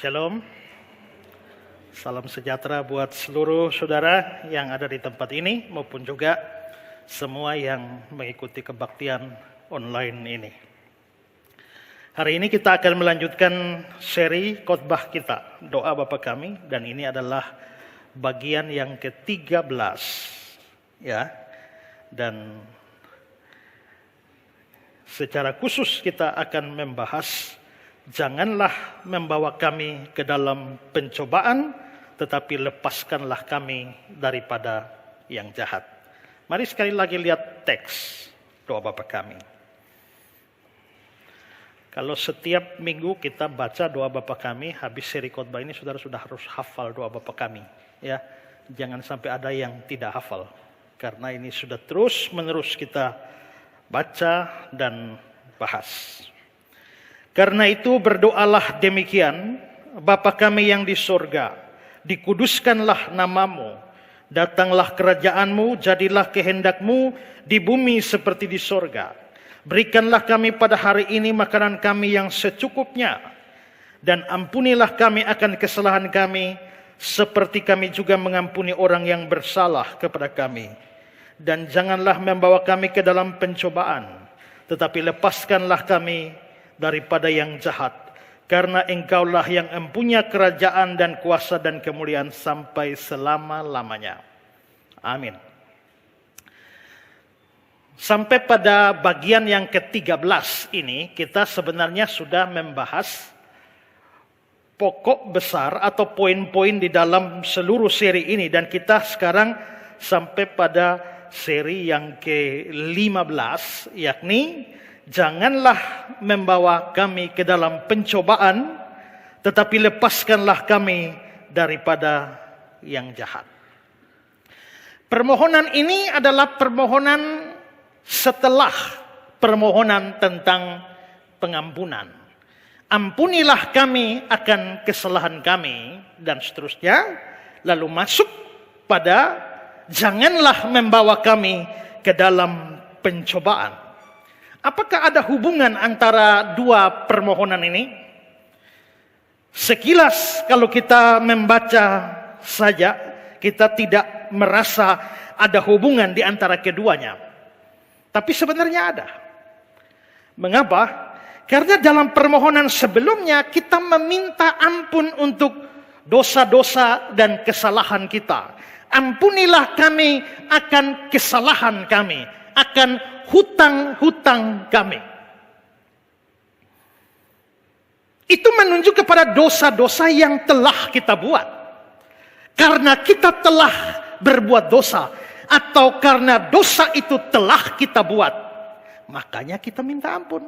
Shalom, salam sejahtera buat seluruh saudara yang ada di tempat ini maupun juga semua yang mengikuti kebaktian online ini. Hari ini kita akan melanjutkan seri khotbah kita, Doa Bapa Kami, dan ini adalah bagian yang ke-13 ya. Dan secara khusus kita akan membahas janganlah membawa kami ke dalam pencobaan, tetapi lepaskanlah kami daripada yang jahat. Mari sekali lagi lihat teks doa Bapa Kami. Kalau setiap minggu kita baca doa Bapa Kami, habis seri khotbah ini saudara sudah harus hafal doa Bapa Kami. Ya, jangan sampai ada yang tidak hafal, karena ini sudah terus menerus kita baca dan bahas. Karena itu berdoalah demikian, Bapa kami yang di sorga, dikuduskanlah namamu, datanglah kerajaanmu, jadilah kehendakmu di bumi seperti di sorga. Berikanlah kami pada hari ini makanan kami yang secukupnya, dan ampunilah kami akan kesalahan kami, seperti kami juga mengampuni orang yang bersalah kepada kami. Dan janganlah membawa kami ke dalam pencobaan, tetapi lepaskanlah kami daripada yang jahat, karena Engkaulah yang mempunyai kerajaan dan kuasa dan kemuliaan sampai selama-lamanya. Amin. Sampai pada bagian yang ke-13 ini, kita sebenarnya sudah membahas pokok besar atau poin-poin di dalam seluruh seri ini, dan kita sekarang sampai pada seri yang ke-15, yakni janganlah membawa kami ke dalam pencobaan, tetapi lepaskanlah kami daripada yang jahat. Permohonan ini adalah permohonan setelah permohonan tentang pengampunan. Ampunilah kami akan kesalahan kami, dan seterusnya. Lalu masuk pada janganlah membawa kami ke dalam pencobaan. Apakah ada hubungan antara dua permohonan ini? Sekilas kalau kita membaca saja, kita tidak merasa ada hubungan di antara keduanya. Tapi sebenarnya ada. Mengapa? Karena dalam permohonan sebelumnya kita meminta ampun untuk dosa-dosa dan kesalahan kita. Ampunilah kami akan kesalahan kami, akan hutang-hutang kami. Itu menunjuk kepada dosa-dosa yang telah kita buat. Karena kita telah berbuat dosa, atau karena dosa itu telah kita buat, makanya kita minta ampun.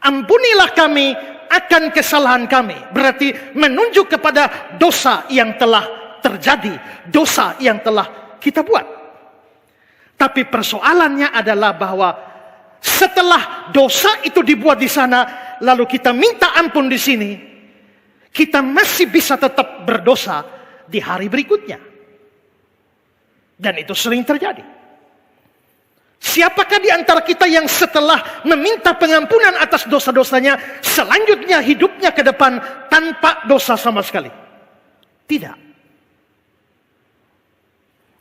Ampunilah kami akan kesalahan kami. Berarti menunjuk kepada dosa yang telah terjadi, dosa yang telah kita buat. Tapi persoalannya adalah bahwa setelah dosa itu dibuat di sana, lalu kita minta ampun di sini, kita masih bisa tetap berdosa di hari berikutnya. Dan itu sering terjadi. Siapakah di antara kita yang setelah meminta pengampunan atas dosa-dosanya, selanjutnya hidupnya ke depan tanpa dosa sama sekali? Tidak.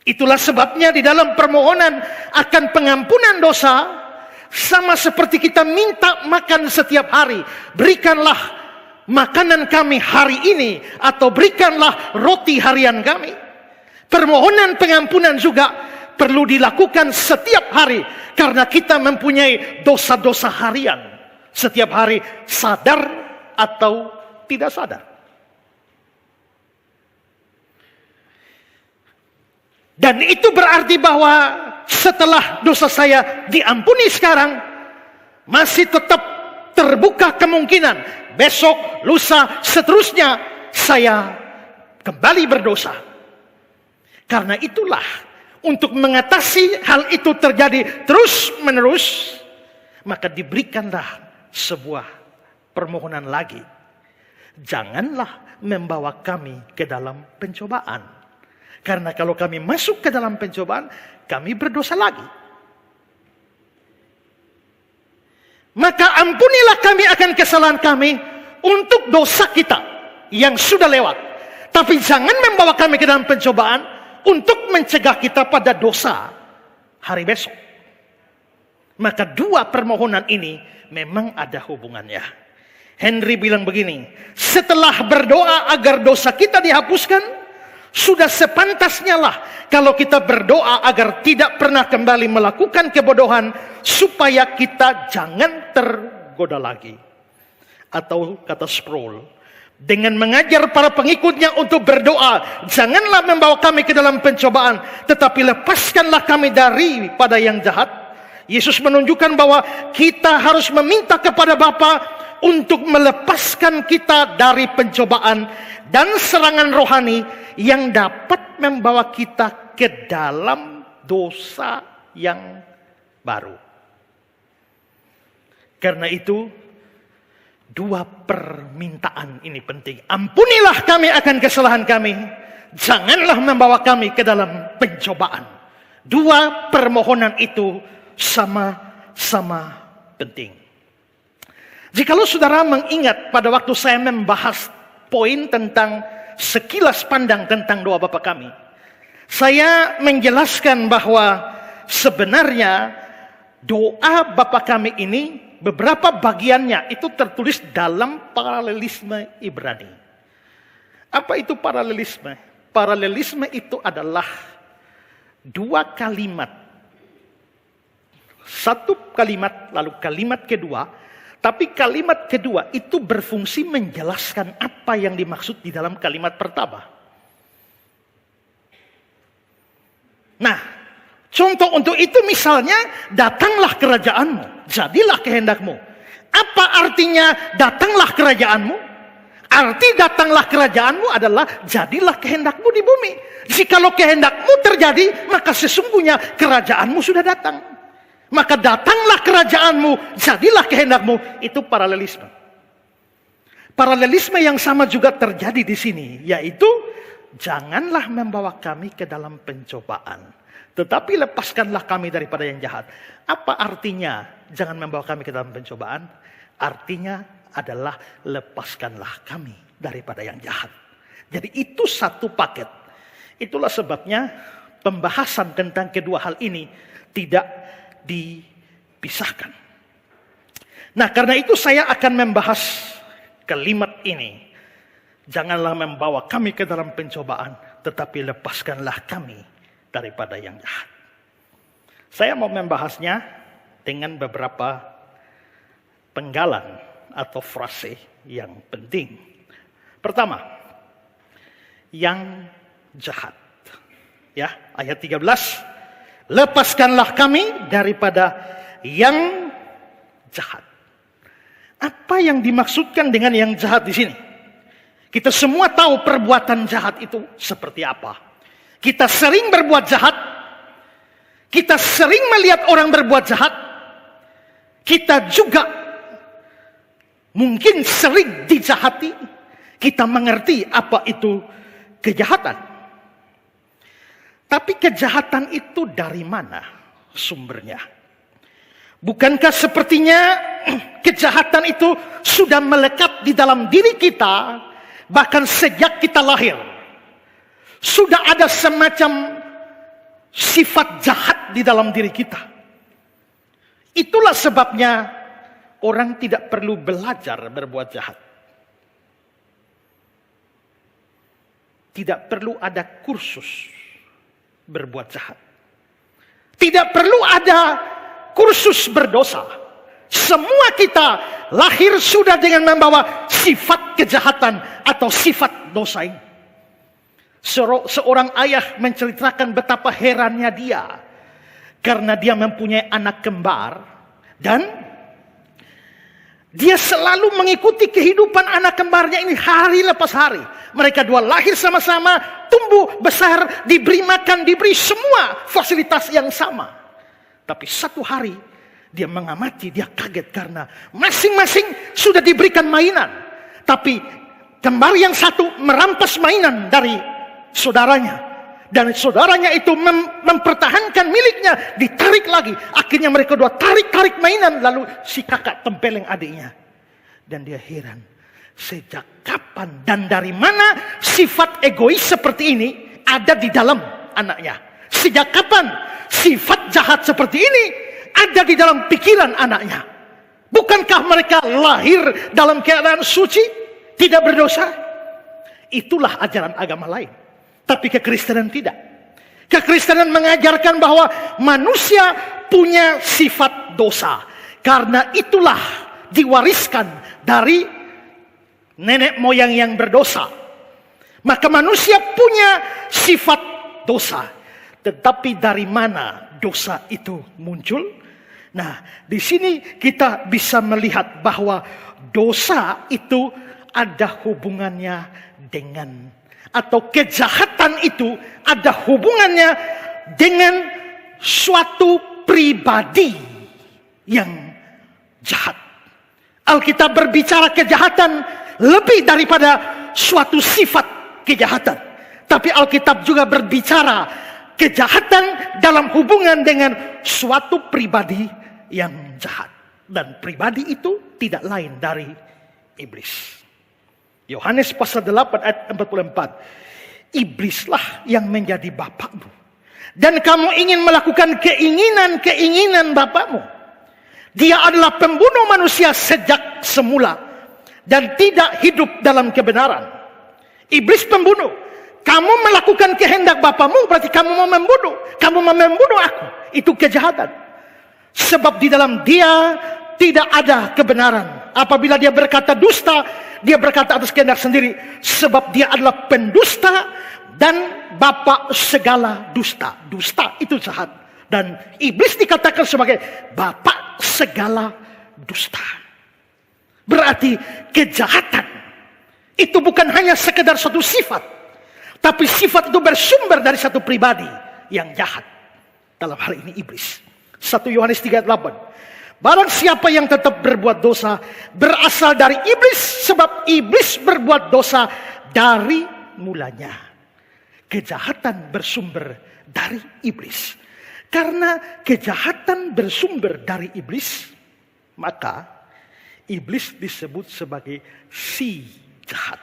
Itulah sebabnya di dalam permohonan akan pengampunan dosa, sama seperti kita minta makan setiap hari, berikanlah makanan kami hari ini, atau berikanlah roti harian kami. Permohonan pengampunan juga perlu dilakukan setiap hari, karena kita mempunyai dosa-dosa harian. Setiap hari sadar atau tidak sadar. Dan itu berarti bahwa setelah dosa saya diampuni sekarang, masih tetap terbuka kemungkinan besok, lusa, seterusnya saya kembali berdosa. Karena itulah, untuk mengatasi hal itu terjadi terus-menerus, maka diberikanlah sebuah permohonan lagi. Janganlah membawa kami ke dalam pencobaan. Karena kalau kami masuk ke dalam pencobaan, kami berdosa lagi. Maka ampunilah kami akan kesalahan kami untuk dosa kita. yang sudah lewat. Tapi jangan membawa kami ke dalam pencobaan untuk mencegah kita pada dosa hari besok. Maka dua permohonan ini memang ada hubungannya. Henry bilang begini, setelah berdoa agar dosa kita dihapuskan, sudah sepantasnya lah kalau kita berdoa agar tidak pernah kembali melakukan kebodohan, supaya kita jangan tergoda lagi. Atau kata Sproul, dengan mengajar para pengikutnya untuk berdoa, janganlah membawa kami ke dalam pencobaan, tetapi lepaskanlah kami daripada yang jahat. Yesus menunjukkan bahwa kita harus meminta kepada Bapa untuk melepaskan kita dari pencobaan dan serangan rohani yang dapat membawa kita ke dalam dosa yang baru. Karena itu, dua permintaan ini penting. Ampunilah kami akan kesalahan kami, janganlah membawa kami ke dalam pencobaan. Dua permohonan itu sama-sama penting. Jikalau saudara mengingat pada waktu saya membahas poin tentang sekilas pandang tentang doa Bapa kami, saya menjelaskan bahwa sebenarnya doa Bapa kami ini beberapa bagiannya itu tertulis dalam paralelisme Ibrani. Apa itu paralelisme? Paralelisme itu adalah dua kalimat. Satu kalimat lalu kalimat kedua. Tapi kalimat kedua itu berfungsi menjelaskan apa yang dimaksud di dalam kalimat pertama. Nah, contoh untuk itu misalnya, datanglah kerajaanmu, jadilah kehendakmu. Apa artinya datanglah kerajaanmu? Arti datanglah kerajaanmu adalah jadilah kehendakmu di bumi. Jikalau kehendakmu terjadi, maka sesungguhnya kerajaanmu sudah datang. Maka datanglah kerajaanmu, jadilah kehendakmu. Itu paralelisme. Paralelisme yang sama juga terjadi di sini, yaitu janganlah membawa kami ke dalam pencobaan, tetapi lepaskanlah kami daripada yang jahat. Apa artinya jangan membawa kami ke dalam pencobaan? Artinya adalah lepaskanlah kami daripada yang jahat. Jadi itu satu paket. Itulah sebabnya pembahasan tentang kedua hal ini tidak dipisahkan. Nah, karena itu saya akan membahas kalimat ini. Janganlah membawa kami ke dalam pencobaan, tetapi lepaskanlah kami daripada yang jahat. Saya mau membahasnya dengan beberapa penggalan atau frase yang penting. Pertama, yang jahat. Ya, ayat 13. Lepaskanlah kami daripada yang jahat. Apa yang dimaksudkan dengan yang jahat di sini? Kita semua tahu perbuatan jahat itu seperti apa. Kita sering berbuat jahat. Kita sering melihat orang berbuat jahat. Kita juga mungkin sering dijahati. Kita mengerti apa itu kejahatan. Tapi kejahatan itu dari mana sumbernya? Bukankah sepertinya kejahatan itu sudah melekat di dalam diri kita, bahkan sejak kita lahir? Sudah ada semacam sifat jahat di dalam diri kita. Itulah sebabnya orang tidak perlu belajar berbuat jahat. Tidak perlu ada kursus berbuat jahat. Tidak perlu ada kursus berdosa. Semua kita lahir sudah dengan membawa sifat kejahatan atau sifat dosa ini. Seorang ayah menceritakan betapa herannya dia karena dia mempunyai anak kembar dan dia selalu mengikuti kehidupan anak kembarnya ini hari lepas hari. Mereka dua lahir sama-sama, tumbuh besar, diberi makan, diberi semua fasilitas yang sama. Tapi satu hari dia mengamati, dia kaget karena masing-masing sudah diberikan mainan. Tapi kembar yang satu merampas mainan dari saudaranya. Dan saudaranya itu mempertahankan miliknya, ditarik lagi. Akhirnya mereka dua tarik-tarik mainan, lalu si kakak tempeleng adiknya. Dan dia heran. Sejak kapan dan dari mana sifat egois seperti ini ada di dalam anaknya? Sejak kapan sifat jahat seperti ini ada di dalam pikiran anaknya? Bukankah mereka lahir dalam keadaan suci, tidak berdosa? Itulah ajaran agama lain. Tapi kekristenan tidak. Kekristenan mengajarkan bahwa manusia punya sifat dosa. Karena itulah diwariskan dari nenek moyang yang berdosa. Maka manusia punya sifat dosa. Tetapi dari mana dosa itu muncul? Nah, di sini kita bisa melihat bahwa dosa itu ada hubungannya dengan, atau kejahatan itu ada hubungannya dengan suatu pribadi yang jahat. Alkitab berbicara kejahatan lebih daripada suatu sifat kejahatan. Tapi Alkitab juga berbicara kejahatan dalam hubungan dengan suatu pribadi yang jahat. Dan pribadi itu tidak lain dari iblis. Yohanes pasal 8 ayat 44. Iblislah yang menjadi bapakmu. Dan kamu ingin melakukan keinginan-keinginan bapakmu. Dia adalah pembunuh manusia sejak semula. Dan tidak hidup dalam kebenaran. Iblis pembunuh. Kamu melakukan kehendak bapamu, berarti kamu mau membunuh. Kamu mau membunuh aku. Itu kejahatan. Sebab di dalam dia tidak ada kebenaran. Apabila dia berkata dusta, dia berkata atas kehendak sendiri. Sebab dia adalah pendusta dan bapa segala dusta. Dusta itu jahat. Dan iblis dikatakan sebagai bapa segala dusta. Berarti kejahatan itu bukan hanya sekedar suatu sifat. Tapi sifat itu bersumber dari satu pribadi yang jahat. Dalam hal ini iblis. 1 Yohanes 3 ayat 8. Barang siapa yang tetap berbuat dosa berasal dari iblis, sebab iblis berbuat dosa dari mulanya. Kejahatan bersumber dari iblis. Karena kejahatan bersumber dari iblis, maka iblis disebut sebagai si jahat.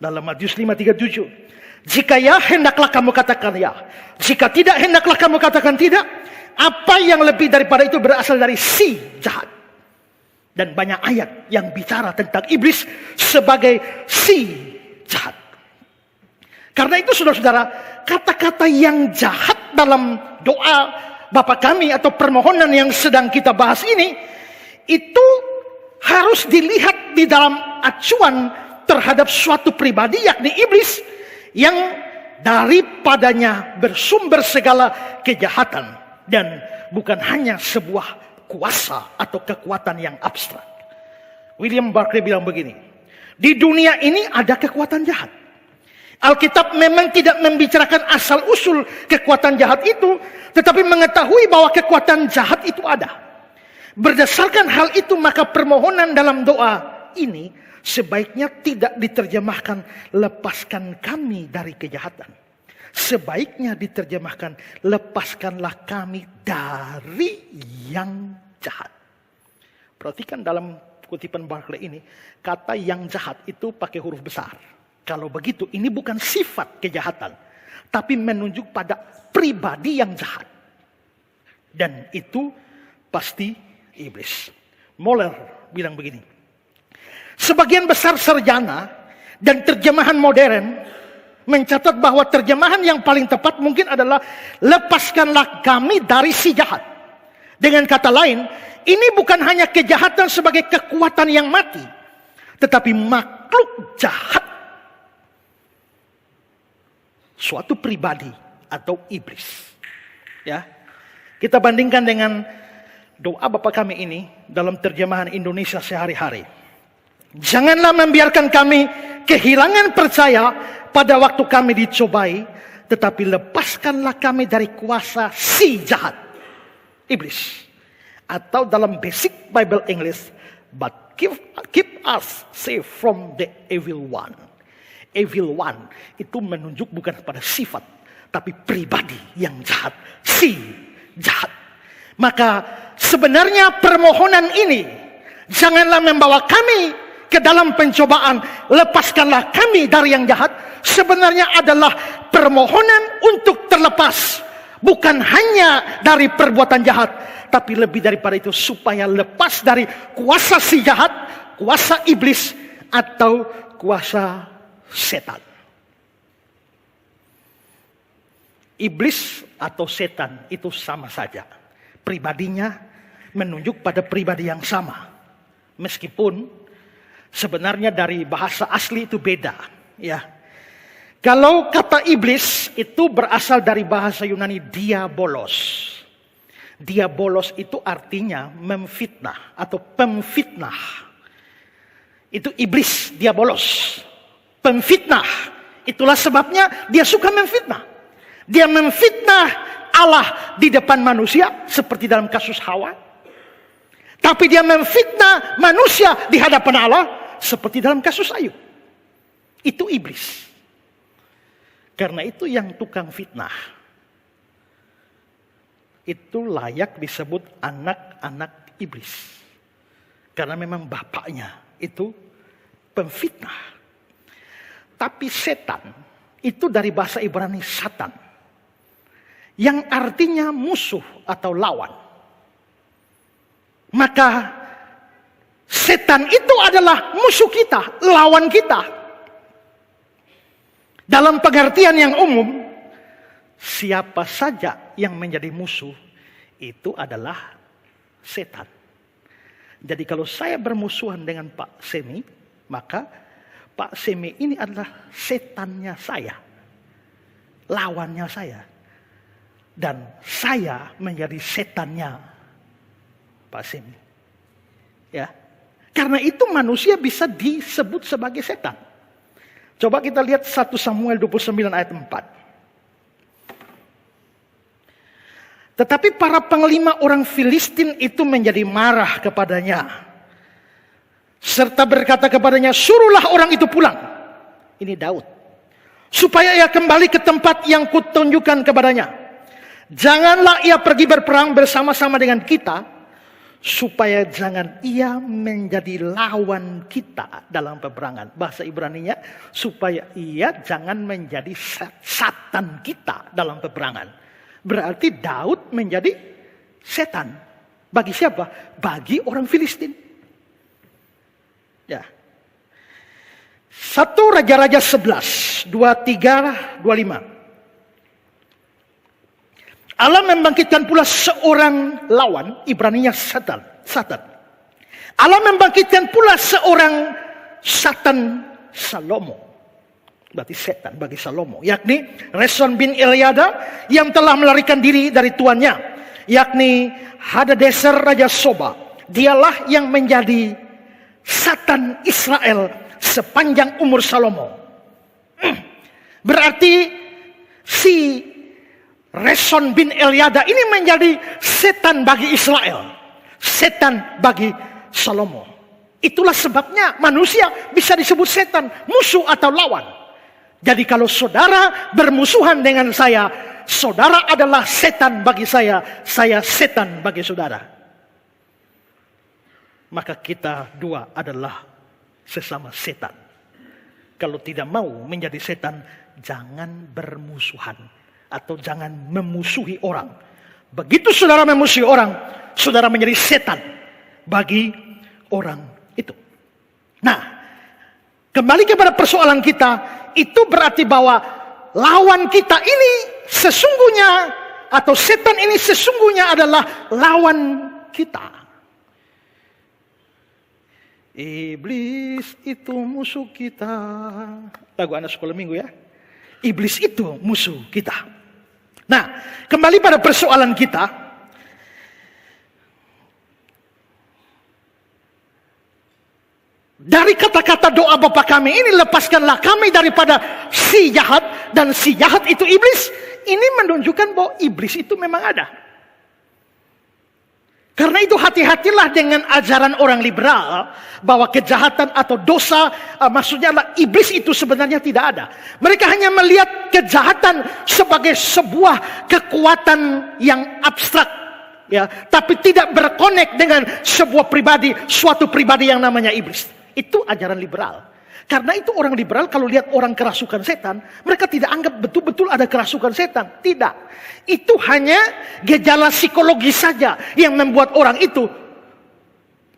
Dalam Matius 5:37. Jika ya, hendaklah kamu katakan ya. Jika tidak, hendaklah kamu katakan tidak. Apa yang lebih daripada itu berasal dari si jahat. Dan banyak ayat yang bicara tentang iblis sebagai si jahat. Karena itu saudara-saudara, kata-kata yang jahat dalam doa Bapa kami atau permohonan yang sedang kita bahas ini, itu harus dilihat di dalam acuan terhadap suatu pribadi, yakni iblis, yang daripadanya bersumber segala kejahatan. Dan bukan hanya sebuah kuasa atau kekuatan yang abstrak. William Barclay bilang begini. Di dunia ini ada kekuatan jahat. Alkitab memang tidak membicarakan asal-usul kekuatan jahat itu. Tetapi mengetahui bahwa kekuatan jahat itu ada. Berdasarkan hal itu maka permohonan dalam doa ini sebaiknya tidak diterjemahkan lepaskan kami dari kejahatan. Sebaiknya diterjemahkan lepaskanlah kami dari yang jahat. Perhatikan dalam kutipan Barclay ini, kata yang jahat itu pakai huruf besar. Kalau begitu ini bukan sifat kejahatan, tapi menunjuk pada pribadi yang jahat. Dan itu pasti iblis. Moller bilang begini. Sebagian besar sarjana dan terjemahan modern mencatat bahwa terjemahan yang paling tepat mungkin adalah lepaskanlah kami dari si jahat. Dengan kata lain, ini bukan hanya kejahatan sebagai kekuatan yang mati, tetapi makhluk jahat. Suatu pribadi atau iblis. Ya. Kita bandingkan dengan doa Bapa kami ini dalam terjemahan Indonesia sehari-hari. Janganlah membiarkan kami kehilangan percaya pada waktu kami dicobai, tetapi lepaskanlah kami dari kuasa si jahat, iblis. Atau dalam basic Bible English, but keep us safe from the evil one. Evil one itu menunjuk bukan pada sifat, tapi pribadi yang jahat, si jahat. Maka sebenarnya permohonan ini janganlah membawa kami ke dalam pencobaan, lepaskanlah kami dari yang jahat, sebenarnya adalah permohonan untuk terlepas. Bukan hanya dari perbuatan jahat, tapi lebih daripada itu, supaya lepas dari kuasa si jahat, kuasa iblis, atau kuasa setan. Iblis atau setan itu sama saja. Pribadinya menunjuk pada pribadi yang sama. Meskipun sebenarnya dari bahasa asli itu beda. Ya. Kalau kata iblis itu berasal dari bahasa Yunani diabolos. Diabolos itu artinya memfitnah atau pemfitnah. Itu iblis, diabolos. Pemfitnah. Itulah sebabnya dia suka memfitnah. Dia memfitnah Allah di depan manusia seperti dalam kasus Hawa. Tapi dia memfitnah manusia di hadapan Allah seperti dalam kasus Ayub. Itu iblis. Karena itu yang tukang fitnah itu layak disebut anak-anak iblis. Karena memang bapaknya itu pemfitnah. Tapi setan itu dari bahasa Ibrani Satan, yang artinya musuh atau lawan. Maka setan itu adalah musuh kita, lawan kita. Dalam pengertian yang umum, siapa saja yang menjadi musuh itu adalah setan. Jadi kalau saya bermusuhan dengan Pak Semi, maka Pak Semi ini adalah setannya saya, lawannya saya. Dan saya menjadi setannya Pak Semi. Ya. Karena itu manusia bisa disebut sebagai setan. Coba kita lihat 1 Samuel 29 ayat 4. Tetapi para panglima orang Filistin itu menjadi marah kepadanya. Serta berkata kepadanya, suruhlah orang itu pulang. Ini Daud. Supaya ia kembali ke tempat yang kutunjukkan kepadanya. Janganlah ia pergi berperang bersama-sama dengan kita, supaya jangan ia menjadi lawan kita dalam peperangan. Bahasa Ibraninya, supaya ia jangan menjadi satan kita dalam peperangan. Berarti Daud menjadi setan. Bagi siapa? Bagi orang Filistin. Ya. 1 Raja-Raja 11, 23, 25. Allah membangkitkan pula seorang lawan, Ibraninya Satan. Allah membangkitkan pula seorang Satan Salomo. Berarti setan bagi Salomo. Yakni Reson bin Eliada yang telah melarikan diri dari tuannya. Yakni Hadadezer Raja Soba. Dialah yang menjadi Satan Israel sepanjang umur Salomo. Berarti si Reson bin Eliada ini menjadi setan bagi Israel. Setan bagi Salomo. Itulah sebabnya manusia bisa disebut setan, musuh atau lawan. Jadi kalau saudara bermusuhan dengan saya, saudara adalah setan bagi saya setan bagi saudara. Maka kita dua adalah sesama setan. Kalau tidak mau menjadi setan, jangan bermusuhan. Atau jangan memusuhi orang. Begitu saudara memusuhi orang, saudara menjadi setan bagi orang itu. Nah, kembali kepada persoalan kita, itu berarti bahwa lawan kita ini sesungguhnya, atau setan ini sesungguhnya adalah lawan kita. Iblis itu musuh kita. Lagu anak sekolah minggu ya. Iblis itu musuh kita. Nah, kembali pada persoalan kita. Dari kata-kata doa Bapa kami ini, lepaskanlah kami daripada si jahat, dan si jahat itu iblis. Ini menunjukkan bahwa iblis itu memang ada. Karena itu hati-hatilah dengan ajaran orang liberal bahwa kejahatan atau dosa, maksudnya adalah iblis itu sebenarnya tidak ada. Mereka hanya melihat kejahatan sebagai sebuah kekuatan yang abstrak, ya, tapi tidak berkonek dengan sebuah pribadi, suatu pribadi yang namanya iblis. Itu ajaran liberal. Karena itu orang liberal kalau lihat orang kerasukan setan, mereka tidak anggap betul-betul ada kerasukan setan. Tidak. Itu hanya gejala psikologis saja yang membuat orang itu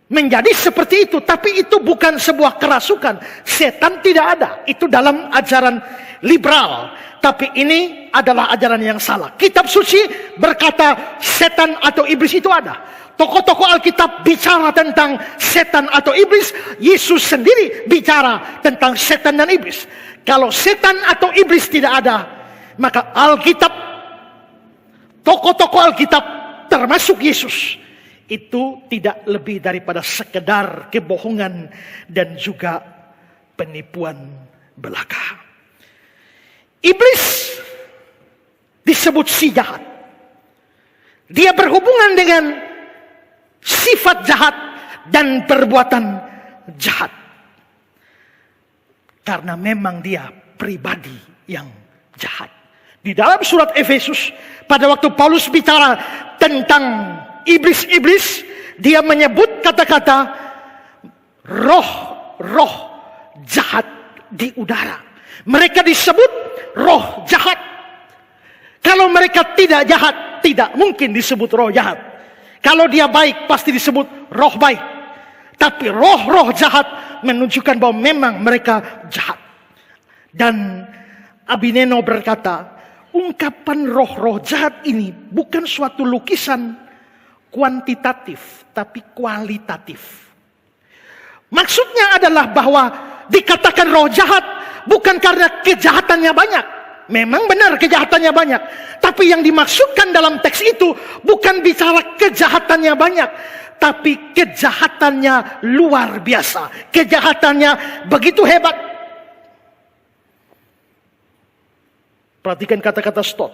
menjadi seperti itu. Tapi itu bukan sebuah kerasukan. Setan tidak ada. Itu dalam ajaran liberal. Tapi ini adalah ajaran yang salah. Kitab suci berkata setan atau iblis itu ada. Tokoh-tokoh Alkitab bicara tentang setan atau iblis. Yesus sendiri bicara tentang setan dan iblis. Kalau setan atau iblis tidak ada, maka Alkitab, tokoh-tokoh Alkitab termasuk Yesus, itu tidak lebih daripada sekedar kebohongan dan juga penipuan belaka. Iblis disebut si jahat. Dia berhubungan dengan sifat jahat dan perbuatan jahat. Karena memang dia pribadi yang jahat. Di dalam surat Efesus, pada waktu Paulus bicara tentang iblis-iblis, dia menyebut kata-kata roh-roh jahat di udara. Mereka disebut roh jahat. Kalau mereka tidak jahat, tidak mungkin disebut roh jahat. Kalau dia baik, pasti disebut roh baik. Tapi roh-roh jahat menunjukkan bahwa memang mereka jahat. Dan Abineno berkata, ungkapan roh-roh jahat ini bukan suatu lukisan kuantitatif, tapi kualitatif. Maksudnya adalah bahwa dikatakan roh jahat bukan karena kejahatannya banyak. Memang benar kejahatannya banyak. Tapi yang dimaksudkan dalam teks itu bukan bicara kejahatannya banyak. Tapi kejahatannya luar biasa. Kejahatannya begitu hebat. Perhatikan kata-kata stop.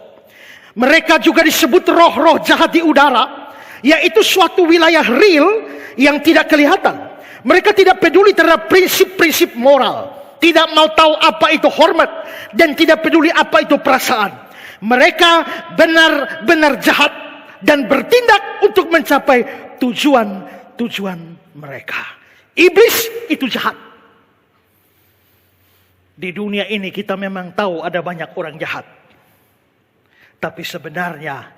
Mereka juga disebut roh-roh jahat di udara. Yaitu suatu wilayah real yang tidak kelihatan. Mereka tidak peduli terhadap prinsip-prinsip moral. Tidak mau tahu apa itu hormat. Dan tidak peduli apa itu perasaan. Mereka benar-benar jahat. Dan bertindak untuk mencapai tujuan-tujuan mereka. Iblis itu jahat. Di dunia ini kita memang tahu ada banyak orang jahat. Tapi sebenarnya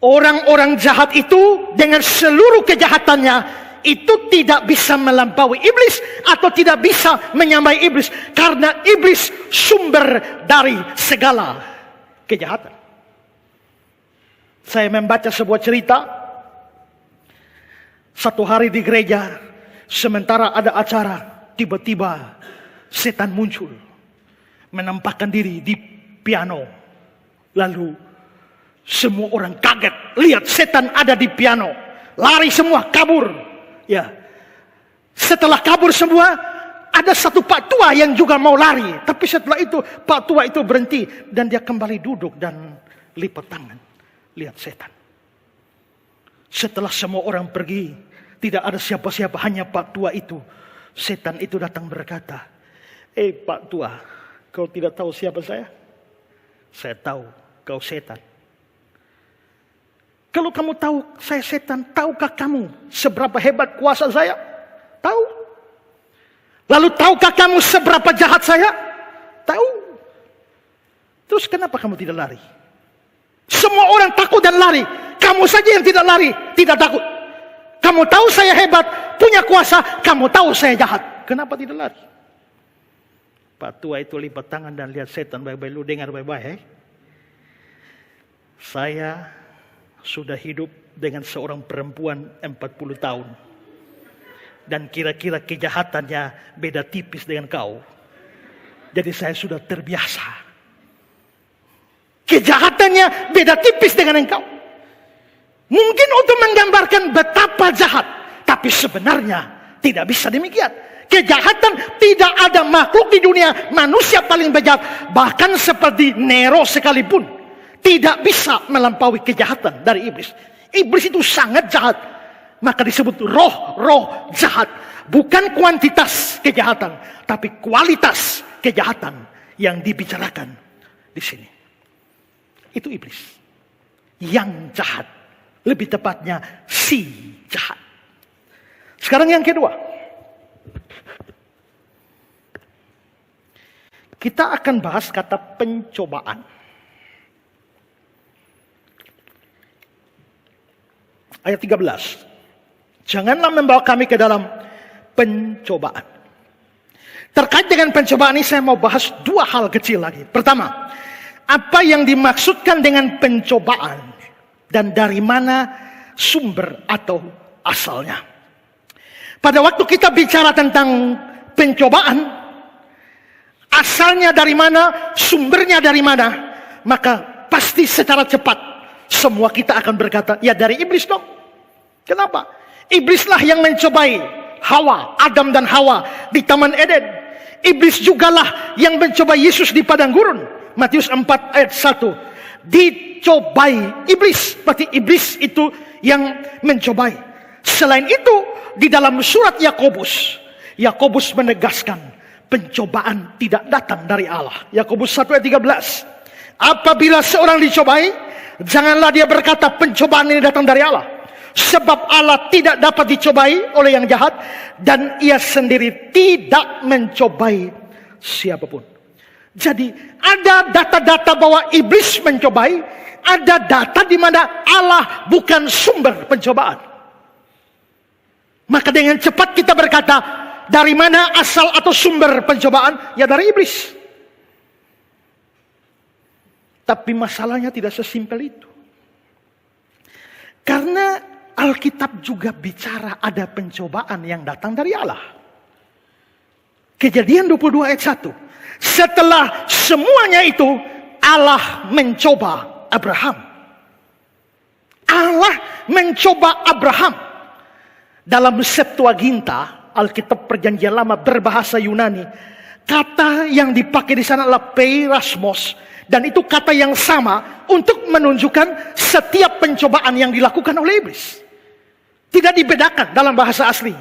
orang-orang jahat itu dengan seluruh kejahatannya itu tidak bisa melampaui iblis atau tidak bisa menyamai iblis. Karena iblis sumber dari segala kejahatan. Saya membaca sebuah cerita. Satu hari di gereja, sementara ada acara, tiba-tiba setan muncul. Menampakkan diri di piano. Lalu semua orang kaget. Lihat setan ada di piano. Lari semua, kabur. Ya, setelah kabur semua, ada satu pak tua yang juga mau lari. Tapi setelah itu, pak tua itu berhenti. Dan dia kembali duduk dan lipat tangan. Lihat setan. Setelah semua orang pergi, tidak ada siapa-siapa, hanya pak tua itu. Setan itu datang berkata, pak tua, kau tidak tahu siapa saya? Saya tahu, kau setan. Kalau kamu tahu saya setan, tahukah kamu seberapa hebat kuasa saya? Tahu. Lalu tahukah kamu seberapa jahat saya? Tahu. Terus kenapa kamu tidak lari? Semua orang takut dan lari. Kamu saja yang tidak lari, tidak takut. Kamu tahu saya hebat, punya kuasa. Kamu tahu saya jahat. Kenapa tidak lari? Pak tua itu lipat tangan dan lihat setan. Baik-baik, lu dengar baik-baik. Saya sudah hidup dengan seorang perempuan 40 tahun. Dan kira-kira kejahatannya beda tipis dengan kau. Jadi saya sudah terbiasa. Kejahatannya beda tipis dengan engkau. Mungkin untuk menggambarkan betapa jahat. Tapi sebenarnya tidak bisa demikian. Kejahatan tidak ada makhluk di dunia. Manusia paling bejat. Bahkan seperti Nero sekalipun. Tidak bisa melampaui kejahatan dari iblis. Iblis itu sangat jahat. Maka disebut roh-roh jahat. Bukan kuantitas kejahatan. Tapi kualitas kejahatan yang dibicarakan di sini. Itu iblis. Yang jahat. Lebih tepatnya si jahat. Sekarang yang kedua. Kita akan bahas kata pencobaan. Ayat 13. Janganlah membawa kami ke dalam pencobaan. Terkait dengan pencobaan ini saya mau bahas dua hal kecil lagi. Pertama, apa yang dimaksudkan dengan pencobaan dan dari mana sumber atau asalnya. Pada waktu kita bicara tentang pencobaan, asalnya dari mana, sumbernya dari mana, maka pasti secara cepat semua kita akan berkata, ya dari iblis dong. Kenapa? Iblislah yang mencobai Hawa, Adam dan Hawa di Taman Eden. Iblis jugalah yang mencobai Yesus di padang gurun. Matius 4 ayat 1. Dicobai iblis. Berarti iblis itu yang mencobai. Selain itu, di dalam surat Yakobus menegaskan pencobaan tidak datang dari Allah. Yakobus 1 ayat 13. Apabila seorang dicobai, janganlah dia berkata pencobaan ini datang dari Allah. Sebab Allah tidak dapat dicobai oleh yang jahat, dan ia sendiri tidak mencobai siapapun. Jadi ada data-data bahwa iblis mencobai, ada data di mana Allah bukan sumber pencobaan. Maka dengan cepat kita berkata, dari mana asal atau sumber pencobaan? Ya dari iblis. Tapi masalahnya tidak sesimpel itu. Karena Alkitab juga bicara ada pencobaan yang datang dari Allah. Kejadian 22 ayat 1. Setelah semuanya itu, Allah mencoba Abraham. Allah mencoba Abraham. Dalam Septuaginta, Alkitab Perjanjian Lama berbahasa Yunani, kata yang dipakai di sana adalah peirasmos. Dan itu kata yang sama untuk menunjukkan setiap pencobaan yang dilakukan oleh iblis. Tidak dibedakan dalam bahasa asli.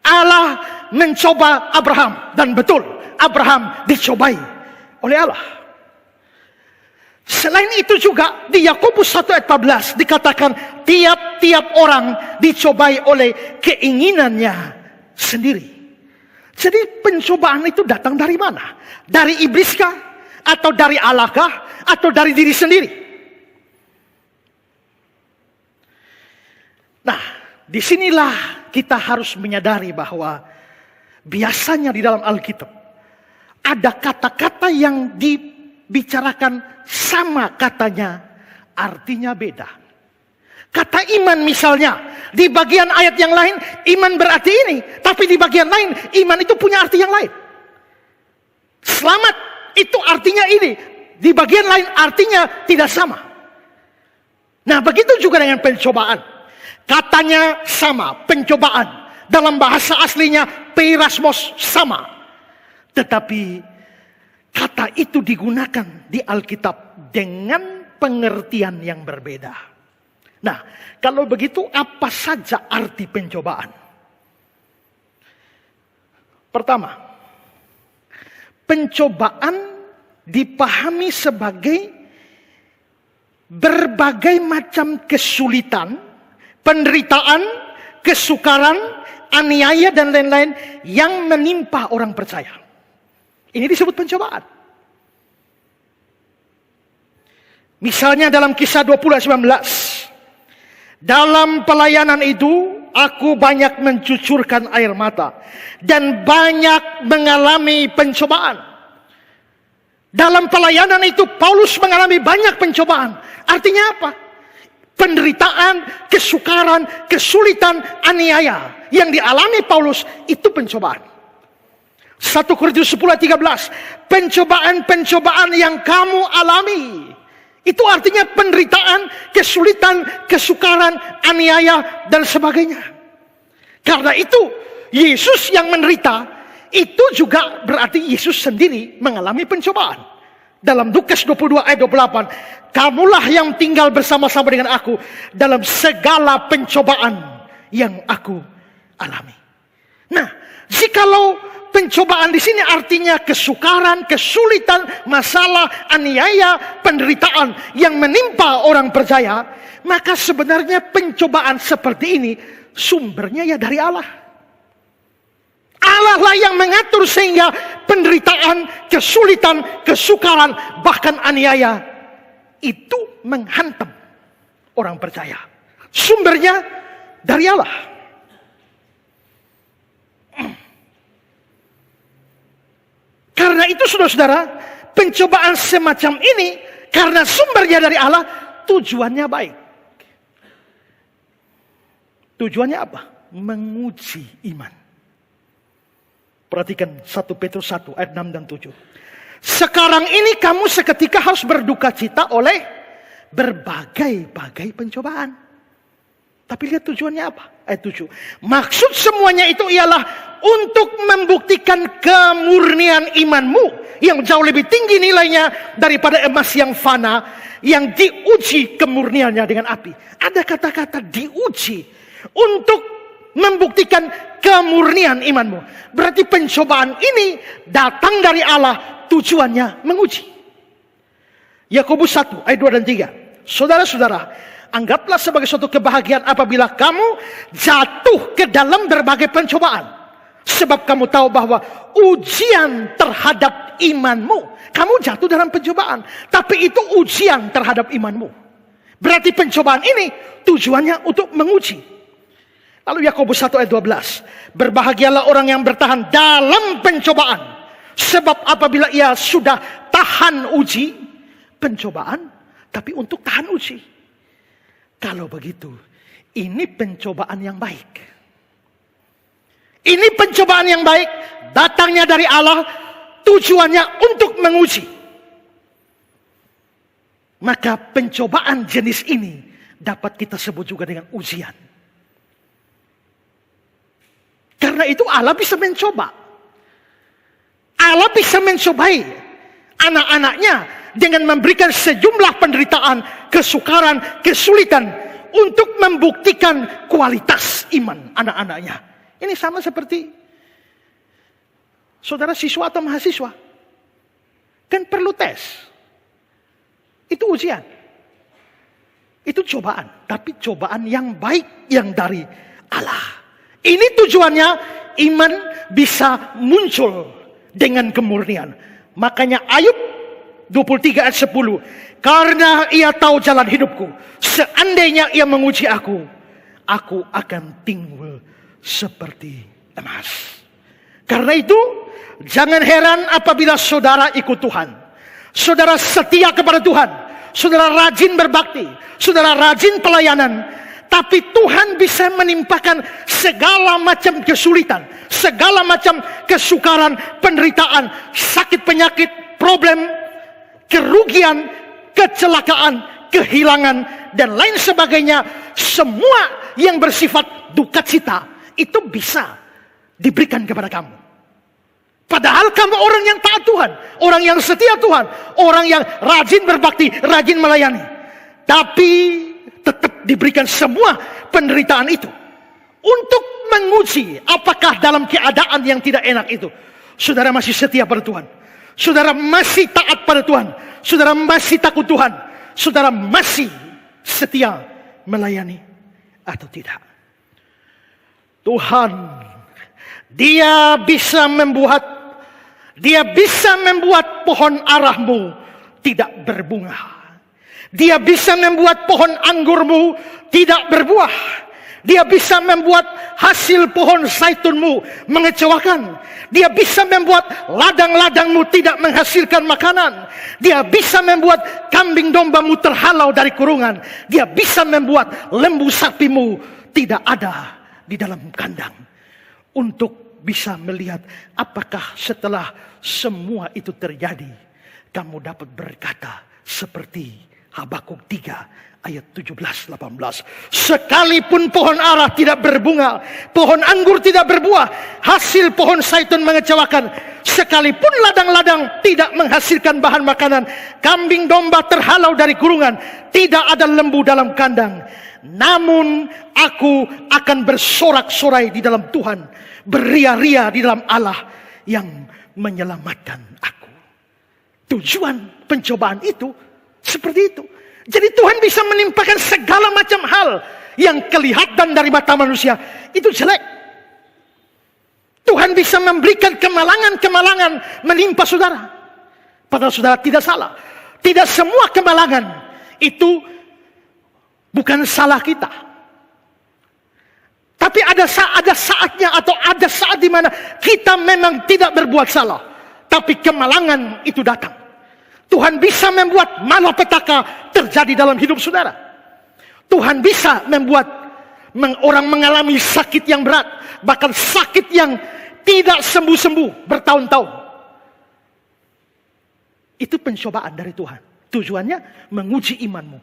Allah mencoba Abraham. Dan betul, Abraham dicobai oleh Allah. Selain itu juga di Yakobus 1 ayat 14 dikatakan tiap-tiap orang dicobai oleh keinginannya sendiri. Jadi pencobaan itu datang dari mana? Dari ibliskah? Atau dari Allah kah? Atau dari diri sendiri? Nah, disinilah kita harus menyadari bahwa biasanya di dalam Alkitab ada kata-kata yang dibicarakan sama katanya, artinya beda. Kata iman misalnya, di bagian ayat yang lain iman berarti ini, tapi di bagian lain iman itu punya arti yang lain. Selamat itu artinya ini, di bagian lain artinya tidak sama. Nah, begitu juga dengan pencobaan. Katanya sama, pencobaan. Dalam bahasa aslinya peirasmos sama. Tetapi kata itu digunakan di Alkitab dengan pengertian yang berbeda. Nah, kalau begitu apa saja arti pencobaan? Pertama, pencobaan dipahami sebagai berbagai macam kesulitan, penderitaan, kesukaran, aniaya dan lain-lain yang menimpa orang percaya. Ini disebut pencobaan. Misalnya dalam Kisah 20:19. Dalam pelayanan itu aku banyak mencucurkan air mata dan banyak mengalami pencobaan. Dalam pelayanan itu Paulus mengalami banyak pencobaan. Artinya apa? Penderitaan, kesukaran, kesulitan, aniaya yang dialami Paulus itu pencobaan. 1 Korintus 10:13. Pencobaan-pencobaan yang kamu alami. Itu artinya penderitaan, kesulitan, kesukaran, aniaya, dan sebagainya. Karena itu, Yesus yang menderita, itu juga berarti Yesus sendiri mengalami pencobaan. Dalam Lukas 22 ayat 28, kamulah yang tinggal bersama-sama dengan aku dalam segala pencobaan yang aku alami. Nah, jikalau pencobaan di sini artinya kesukaran, kesulitan, masalah, aniaya, penderitaan yang menimpa orang percaya, maka sebenarnya pencobaan seperti ini sumbernya ya dari Allah. Allah lah yang mengatur sehingga penderitaan, kesulitan, kesukaran, bahkan aniaya, itu menghantam orang percaya. Sumbernya dari Allah. Karena itu saudara-saudara, pencobaan semacam ini karena sumbernya dari Allah, tujuannya baik. Tujuannya apa? Menguji iman. Perhatikan 1 Petrus 1 ayat 6 dan 7. Sekarang ini kamu seketika harus berduka cita oleh berbagai-bagai pencobaan. Tapi lihat tujuannya apa? Ayat 7. Maksud semuanya itu ialah untuk membuktikan kemurnian imanmu yang jauh lebih tinggi nilainya daripada emas yang fana yang diuji kemurniannya dengan api. Ada kata-kata diuji untuk membuktikan kemurnian imanmu. Berarti pencobaan ini datang dari Allah, tujuannya menguji. Yakobus 1 ayat 2 dan 3. Saudara-saudara, anggaplah sebagai suatu kebahagiaan apabila kamu jatuh ke dalam berbagai pencobaan. Sebab kamu tahu bahwa ujian terhadap imanmu. Kamu jatuh dalam pencobaan, tapi itu ujian terhadap imanmu. Berarti pencobaan ini tujuannya untuk menguji. Lalu Yakobus 1 ayat 12. Berbahagialah orang yang bertahan dalam pencobaan. Sebab apabila ia sudah tahan uji pencobaan, tapi untuk tahan uji. Kalau begitu, ini pencobaan yang baik. Ini pencobaan yang baik, datangnya dari Allah, tujuannya untuk menguji. Maka pencobaan jenis ini dapat kita sebut juga dengan ujian. Karena itu Allah bisa mencoba. Allah bisa mencobai anak-anaknya dengan memberikan sejumlah penderitaan, kesukaran, kesulitan untuk membuktikan kualitas iman anak-anaknya. Ini sama seperti saudara siswa atau mahasiswa. Kan perlu tes. Itu ujian. Itu cobaan. Tapi cobaan yang baik yang dari Allah. Ini tujuannya iman bisa muncul dengan kemurnian. Makanya Ayub 23 ayat 10. Karena ia tahu jalan hidupku. Seandainya ia menguji aku akan timbul seperti emas. Karena itu, jangan heran apabila saudara ikut Tuhan. Saudara setia kepada Tuhan. Saudara rajin berbakti. Saudara rajin pelayanan. Tapi Tuhan bisa menimpakan segala macam kesulitan. Segala macam kesukaran, penderitaan, sakit penyakit, problem, kerugian, kecelakaan, kehilangan, dan lain sebagainya. Semua yang bersifat duka cita itu bisa diberikan kepada kamu. Padahal kamu orang yang taat Tuhan, orang yang setia Tuhan, orang yang rajin berbakti, rajin melayani. Tapi tetap diberikan semua penderitaan itu untuk menguji apakah dalam keadaan yang tidak enak itu saudara masih setia pada Tuhan, saudara masih taat pada Tuhan, saudara masih takut Tuhan, saudara masih setia melayani atau tidak. Tuhan, Dia bisa membuat pohon arahmu tidak berbunga. Dia bisa membuat pohon anggurmu tidak berbuah. Dia bisa membuat hasil pohon zaitunmu mengecewakan. Dia bisa membuat ladang-ladangmu tidak menghasilkan makanan. Dia bisa membuat kambing dombamu terhalau dari kurungan. Dia bisa membuat lembu sapimu tidak ada di dalam kandang. Untuk bisa melihat apakah setelah semua itu terjadi, kamu dapat berkata seperti Habakuk 3 ayat 17-18. Sekalipun pohon ara tidak berbunga, pohon anggur tidak berbuah, hasil pohon zaitun mengecewakan, sekalipun ladang-ladang tidak menghasilkan bahan makanan, kambing domba terhalau dari kurungan, tidak ada lembu dalam kandang, namun aku akan bersorak-sorai di dalam Tuhan, beria-ria di dalam Allah yang menyelamatkan aku. Tujuan pencobaan itu seperti itu. Jadi Tuhan bisa menimpakan segala macam hal yang kelihatan dari mata manusia itu jelek. Tuhan bisa memberikan kemalangan-kemalangan menimpa saudara. Padahal saudara tidak salah. Tidak semua kemalangan itu bukan salah kita. Tapi ada saatnya atau ada saat di mana kita memang tidak berbuat salah. Tapi kemalangan itu datang. Tuhan bisa membuat malapetaka terjadi dalam hidup saudara. Tuhan bisa membuat orang mengalami sakit yang berat. Bahkan sakit yang tidak sembuh-sembuh bertahun-tahun. Itu pencobaan dari Tuhan. Tujuannya menguji imanmu.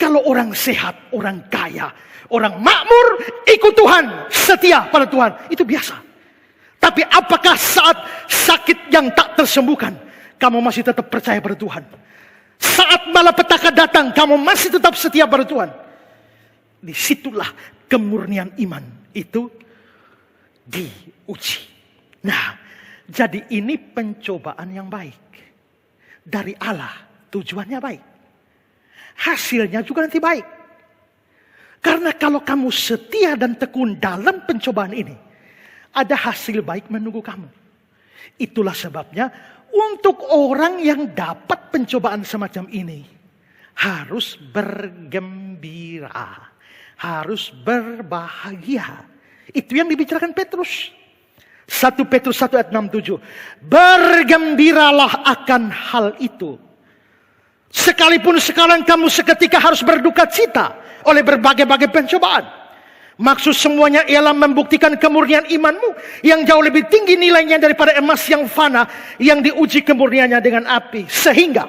Kalau orang sehat, orang kaya, orang makmur, ikut Tuhan, setia pada Tuhan. Itu biasa. Tapi apakah saat sakit yang tak tersembuhkan, kamu masih tetap percaya pada Tuhan? Saat malapetaka datang, kamu masih tetap setia pada Tuhan? Disitulah kemurnian iman itu diuji. Nah, jadi ini pencobaan yang baik. Dari Allah, tujuannya baik. Hasilnya juga nanti baik. Karena kalau kamu setia dan tekun dalam pencobaan ini, ada hasil baik menunggu kamu. Itulah sebabnya untuk orang yang dapat pencobaan semacam ini harus bergembira, harus berbahagia. Itu yang dibicarakan Petrus. 1 Petrus 1 ayat 6-7. Bergembiralah akan hal itu. Sekalipun sekarang kamu seketika harus berduka cita oleh berbagai-bagai pencobaan. Maksud semuanya ialah membuktikan kemurnian imanmu yang jauh lebih tinggi nilainya daripada emas yang fana yang diuji kemurniannya dengan api. Sehingga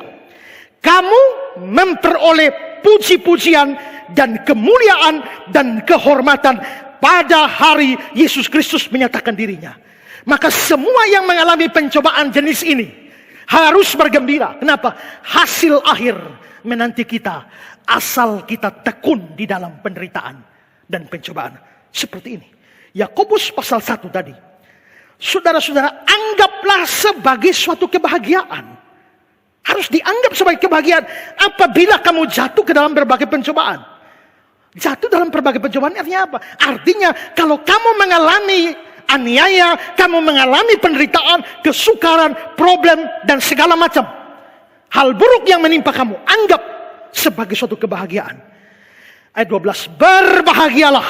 kamu memperoleh puji-pujian dan kemuliaan dan kehormatan pada hari Yesus Kristus menyatakan dirinya. Maka semua yang mengalami pencobaan jenis ini harus bergembira. Kenapa? Hasil akhir menanti kita asal kita tekun di dalam penderitaan dan pencobaan seperti ini. Yakobus pasal 1 tadi. Saudara-saudara, anggaplah sebagai suatu kebahagiaan. Harus dianggap sebagai kebahagiaan apabila kamu jatuh ke dalam berbagai pencobaan. Jatuh dalam berbagai pencobaan artinya apa? Artinya kalau kamu mengalami aniaya, kamu mengalami penderitaan, kesukaran, problem, dan segala macam hal buruk yang menimpa kamu, anggap sebagai suatu kebahagiaan. Ayat 12, berbahagialah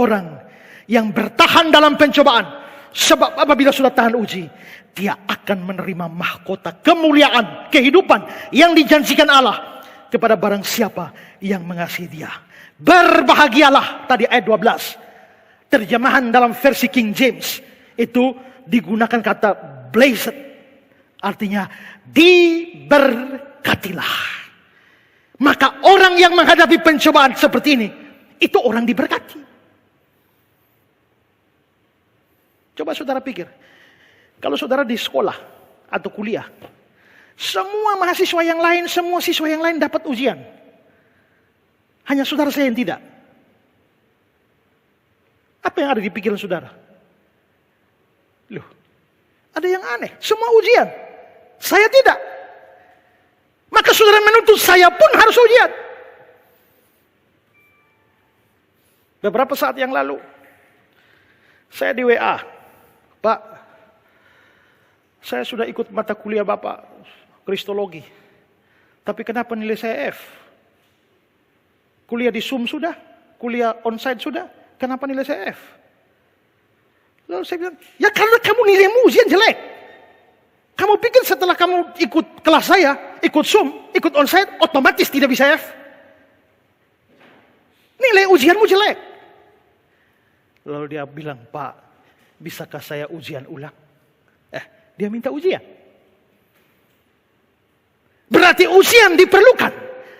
orang yang bertahan dalam pencobaan. Sebab apabila sudah tahan uji, dia akan menerima mahkota kemuliaan, kehidupan yang dijanjikan Allah kepada barang siapa yang mengasihi dia. Berbahagialah, tadi ayat 12. Terjemahan dalam versi King James itu digunakan kata blessed. Artinya diberkatilah. Maka orang yang menghadapi pencobaan seperti ini, itu orang diberkati. Coba saudara pikir, kalau saudara di sekolah atau kuliah, semua mahasiswa yang lain, semua siswa yang lain dapat ujian. Hanya saudara saya yang tidak. Apa yang ada di pikiran saudara? Loh, ada yang aneh, semua ujian. Saya tidak. Maka saudara menuntut saya pun harus ujian. Beberapa saat yang lalu, saya di WA, Pak, saya sudah ikut mata kuliah Bapak, Kristologi. Tapi kenapa nilai saya F? Kuliah di Zoom sudah, kuliah onsite sudah, kenapa nilai saya F? Lalu saya bilang, ya karena kamu nilaimu ujian jelek. Kamu pikir setelah kamu ikut kelas saya, ikut Zoom, ikut onsite, otomatis tidak bisa F? Nilai ujianmu jelek. Lalu dia bilang, Pak, bisakah saya ujian ulang? Dia minta ujian. Berarti ujian diperlukan.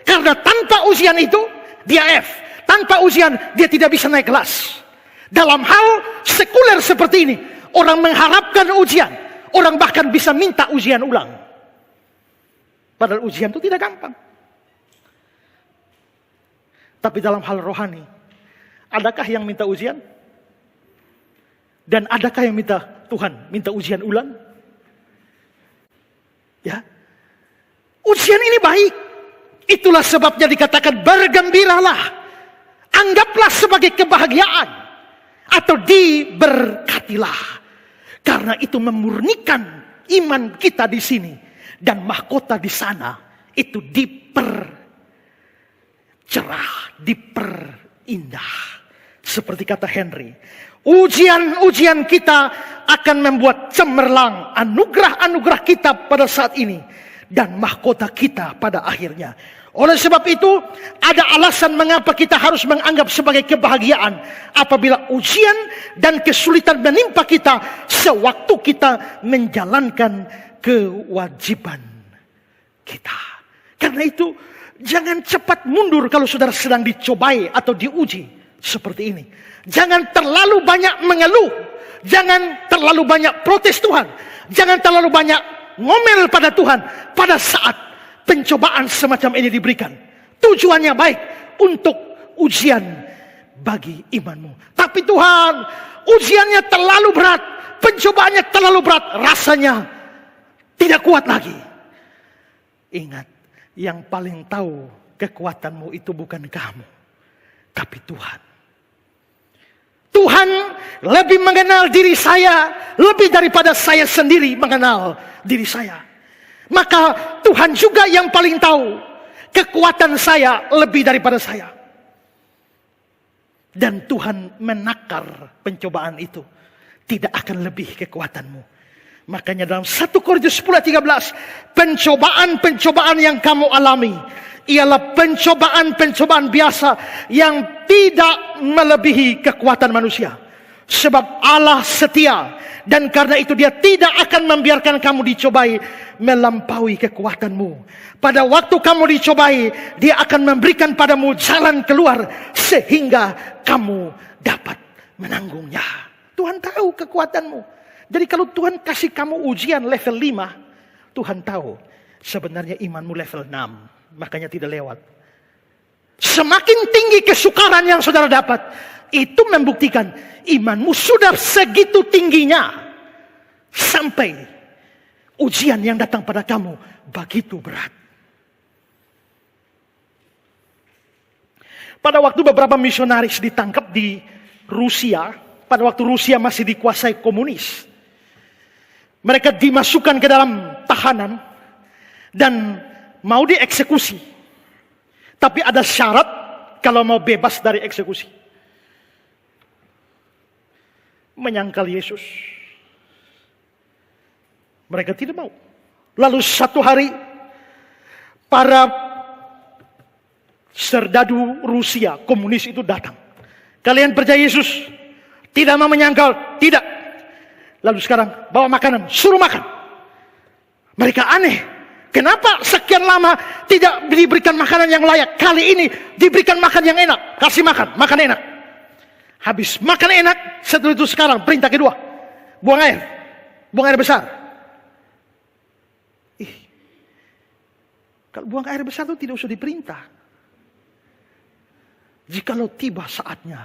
Karena tanpa ujian itu, dia F. Tanpa ujian, dia tidak bisa naik kelas. Dalam hal sekuler seperti ini, orang mengharapkan ujian. Orang bahkan bisa minta ujian ulang. Padahal ujian itu tidak gampang. Tapi dalam hal rohani, adakah yang minta ujian? Dan adakah yang minta Tuhan minta ujian ulang? Ya, ujian ini baik. Itulah sebabnya dikatakan bergembiralah. Anggaplah sebagai kebahagiaan. Atau diberkatilah. Karena itu memurnikan iman kita di sini. Dan mahkota di sana itu dipercerah, diperindah. Seperti kata Henry, ujian-ujian kita akan membuat cemerlang anugerah-anugerah kita pada saat ini. Dan mahkota kita pada akhirnya. Oleh sebab itu, ada alasan mengapa kita harus menganggap sebagai kebahagiaan apabila ujian dan kesulitan menimpa kita sewaktu kita menjalankan kewajiban kita. Karena itu, jangan cepat mundur kalau saudara sedang dicobai atau diuji seperti ini. Jangan terlalu banyak mengeluh. Jangan terlalu banyak protes Tuhan. Jangan terlalu banyak ngomel pada Tuhan pada saat pencobaan semacam ini diberikan. Tujuannya baik untuk ujian bagi imanmu. Tapi Tuhan, ujiannya terlalu berat, pencobaannya terlalu berat, rasanya tidak kuat lagi. Ingat, yang paling tahu kekuatanmu itu bukan kamu, tapi Tuhan. Tuhan lebih mengenal diri saya lebih daripada saya sendiri mengenal diri saya. Maka Tuhan juga yang paling tahu kekuatan saya lebih daripada saya. Dan Tuhan menakar pencobaan itu. Tidak akan lebih kekuatanmu. Makanya dalam 1 Korintus 10:13, pencobaan-pencobaan yang kamu alami ialah pencobaan-pencobaan biasa yang tidak melebihi kekuatan manusia. Sebab Allah setia, dan karena itu Dia tidak akan membiarkan kamu dicobai melampaui kekuatanmu. Pada waktu kamu dicobai, Dia akan memberikan padamu jalan keluar sehingga kamu dapat menanggungnya. Tuhan tahu kekuatanmu. Jadi kalau Tuhan kasih kamu ujian level 5, Tuhan tahu sebenarnya imanmu level 6. Makanya tidak lewat. Semakin tinggi kesukaran yang saudara dapat, itu membuktikan imanmu sudah segitu tingginya. Sampai ujian yang datang pada kamu begitu berat. Pada waktu beberapa misionaris ditangkap di Rusia, pada waktu Rusia masih dikuasai komunis, mereka dimasukkan ke dalam tahanan dan mau dieksekusi. Tapi ada syarat kalau mau bebas dari eksekusi. Menyangkal Yesus. Mereka tidak mau. Lalu satu hari, para serdadu Rusia komunis itu datang. Kalian percaya Yesus? Tidak mau menyangkal? Tidak. Lalu sekarang bawa makanan, suruh makan. Mereka aneh. Kenapa sekian lama tidak diberikan makanan yang layak? Kali ini diberikan makan yang enak. Kasih makan, makan enak. Habis makan enak, setelah itu sekarang perintah kedua. Buang air. Buang air besar. Kalau buang air besar itu tidak usah diperintah. Jikalau tiba saatnya,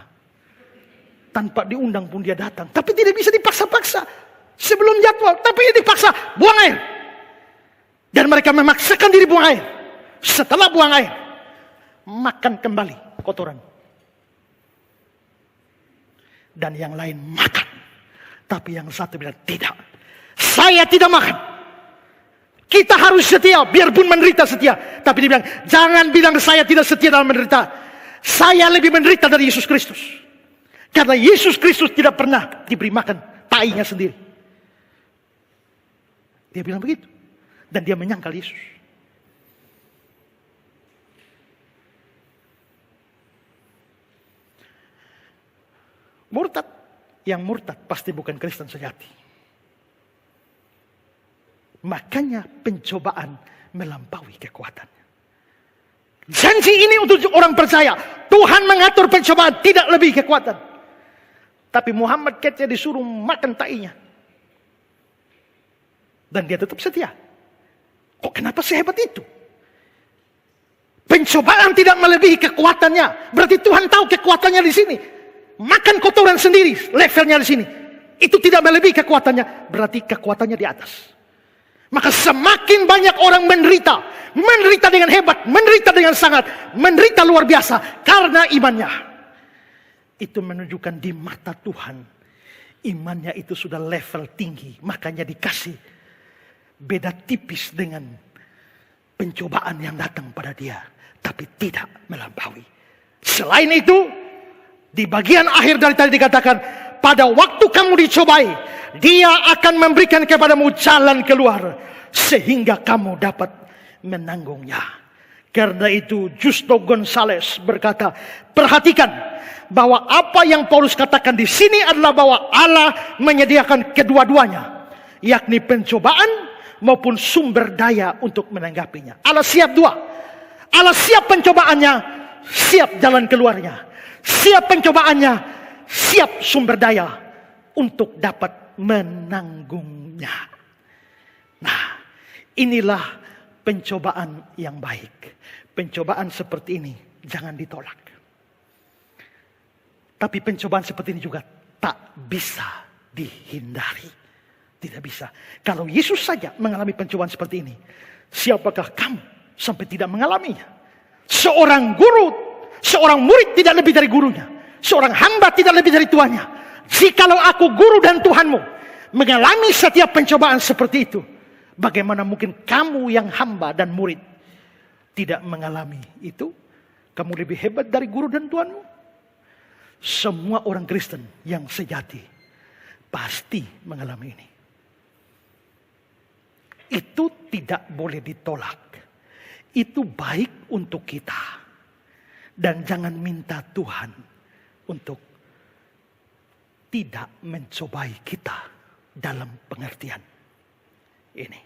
tanpa diundang pun dia datang. Tapi tidak bisa dipaksa-paksa. Sebelum jadwal, tapi dia dipaksa. Buang air. Dan mereka memaksakan diri buang air. Setelah buang air, makan kembali kotoran. Dan yang lain makan. Tapi yang satu bilang, tidak. Saya tidak makan. Kita harus setia, biarpun menderita setia. Tapi dia bilang, jangan bilang saya tidak setia dalam menderita. Saya lebih menderita dari Yesus Kristus. Karena Yesus Kristus tidak pernah diberi makan tainya sendiri. Dia bilang begitu. Dan dia menyangkal Yesus. Murtad. Yang murtad pasti bukan Kristen sejati. Makanya pencobaan melampaui kekuatannya. Janji ini untuk orang percaya. Tuhan mengatur pencobaan tidak lebih kekuatan. Tapi Muhammad kecil disuruh makan tainya. Dan dia tetap setia. Kok kenapa sehebat itu? Pencobaan tidak melebihi kekuatannya. Berarti Tuhan tahu kekuatannya di sini. Makan kotoran sendiri, levelnya di sini. Itu tidak melebihi kekuatannya. Berarti kekuatannya di atas. Maka semakin banyak orang menderita. Menderita dengan hebat. Menderita dengan sangat. Menderita luar biasa. Karena imannya. Itu menunjukkan di mata Tuhan. Imannya itu sudah level tinggi, makanya dikasih beda tipis dengan pencobaan yang datang pada dia, tapi tidak melampaui. Selain itu, di bagian akhir dari tadi dikatakan, pada waktu kamu dicobai, dia akan memberikan kepadamu jalan keluar, sehingga kamu dapat menanggungnya. Karena itu Justo Gonzales berkata, perhatikan bahwa apa yang Paulus katakan di sini adalah bahwa Allah menyediakan kedua-duanya, yakni pencobaan maupun sumber daya untuk menanggapinya. Allah siap dua. Allah siap pencobaannya, siap jalan keluarnya. Siap pencobaannya, siap sumber daya untuk dapat menanggungnya. Nah, inilah pencobaan yang baik. Pencobaan seperti ini jangan ditolak. Tapi pencobaan seperti ini juga tak bisa dihindari. Tidak bisa. Kalau Yesus saja mengalami pencobaan seperti ini, siapakah kamu sampai tidak mengalaminya? Seorang guru, seorang murid tidak lebih dari gurunya. Seorang hamba tidak lebih dari tuannya. Jikalau aku guru dan Tuhanmu mengalami setiap pencobaan seperti itu, bagaimana mungkin kamu yang hamba dan murid tidak mengalami itu? Kamu lebih hebat dari guru dan Tuhanmu? Semua orang Kristen yang sejati pasti mengalami ini. Itu tidak boleh ditolak. Itu baik untuk kita. Dan jangan minta Tuhan untuk tidak mencobai kita dalam pengertian ini.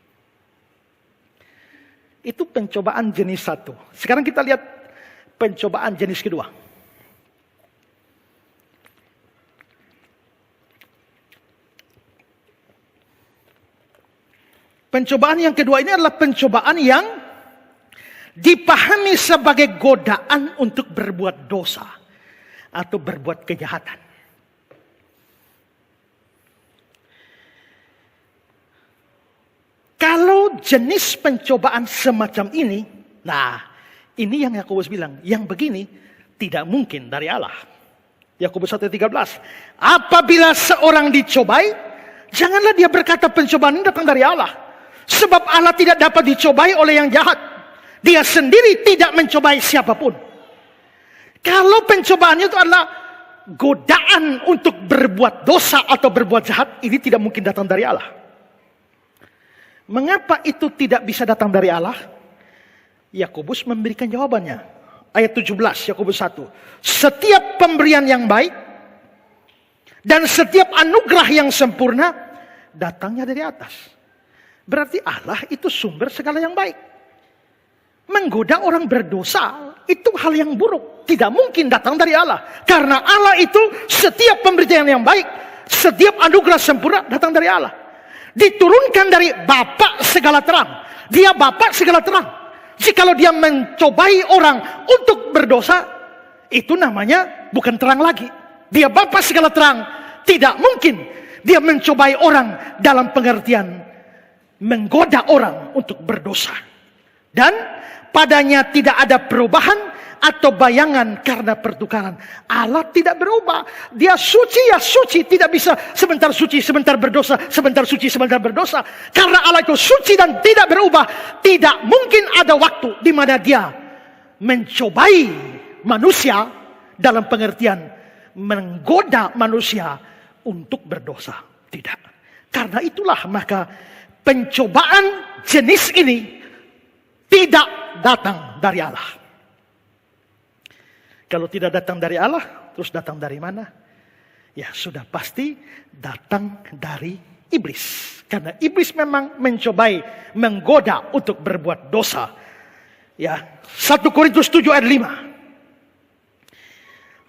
Itu pencobaan jenis satu. Sekarang kita lihat pencobaan jenis kedua. Pencobaan yang kedua ini adalah pencobaan yang dipahami sebagai godaan untuk berbuat dosa atau berbuat kejahatan. Kalau jenis pencobaan semacam ini, nah ini yang Yakobus bilang, yang begini tidak mungkin dari Allah. Yakobus 1:13, apabila seorang dicobai, janganlah dia berkata pencobaan ini datang dari Allah. Sebab Allah tidak dapat dicobai oleh yang jahat. Dia sendiri tidak mencobai siapapun. Kalau pencobaannya itu adalah godaan untuk berbuat dosa atau berbuat jahat, ini tidak mungkin datang dari Allah. Mengapa itu tidak bisa datang dari Allah? Yakobus memberikan jawabannya. Ayat 17, Yakobus 1. Setiap pemberian yang baik dan setiap anugerah yang sempurna datangnya dari atas. Berarti Allah itu sumber segala yang baik. Menggoda orang berdosa itu hal yang buruk. Tidak mungkin datang dari Allah. Karena Allah itu setiap pemberian yang baik, setiap anugerah sempurna datang dari Allah. Diturunkan dari Bapa segala terang. Dia Bapa segala terang. Jikalau dia mencobai orang untuk berdosa, itu namanya bukan terang lagi. Dia Bapa segala terang. Tidak mungkin dia mencobai orang dalam pengertian menggoda orang untuk berdosa. Dan padanya tidak ada perubahan atau bayangan karena pertukaran. Allah tidak berubah. Dia suci ya suci. Tidak bisa sebentar suci, sebentar berdosa. Sebentar suci, sebentar berdosa. Karena Allah itu suci dan tidak berubah. Tidak mungkin ada waktu di mana dia mencobai manusia dalam pengertian menggoda manusia untuk berdosa. Tidak. Karena itulah maka pencobaan jenis ini tidak datang dari Allah. Kalau tidak datang dari Allah, terus datang dari mana? Ya sudah pasti datang dari iblis. Karena iblis memang mencobai, menggoda untuk berbuat dosa. Ya, 1 Korintus 7 ayat 5.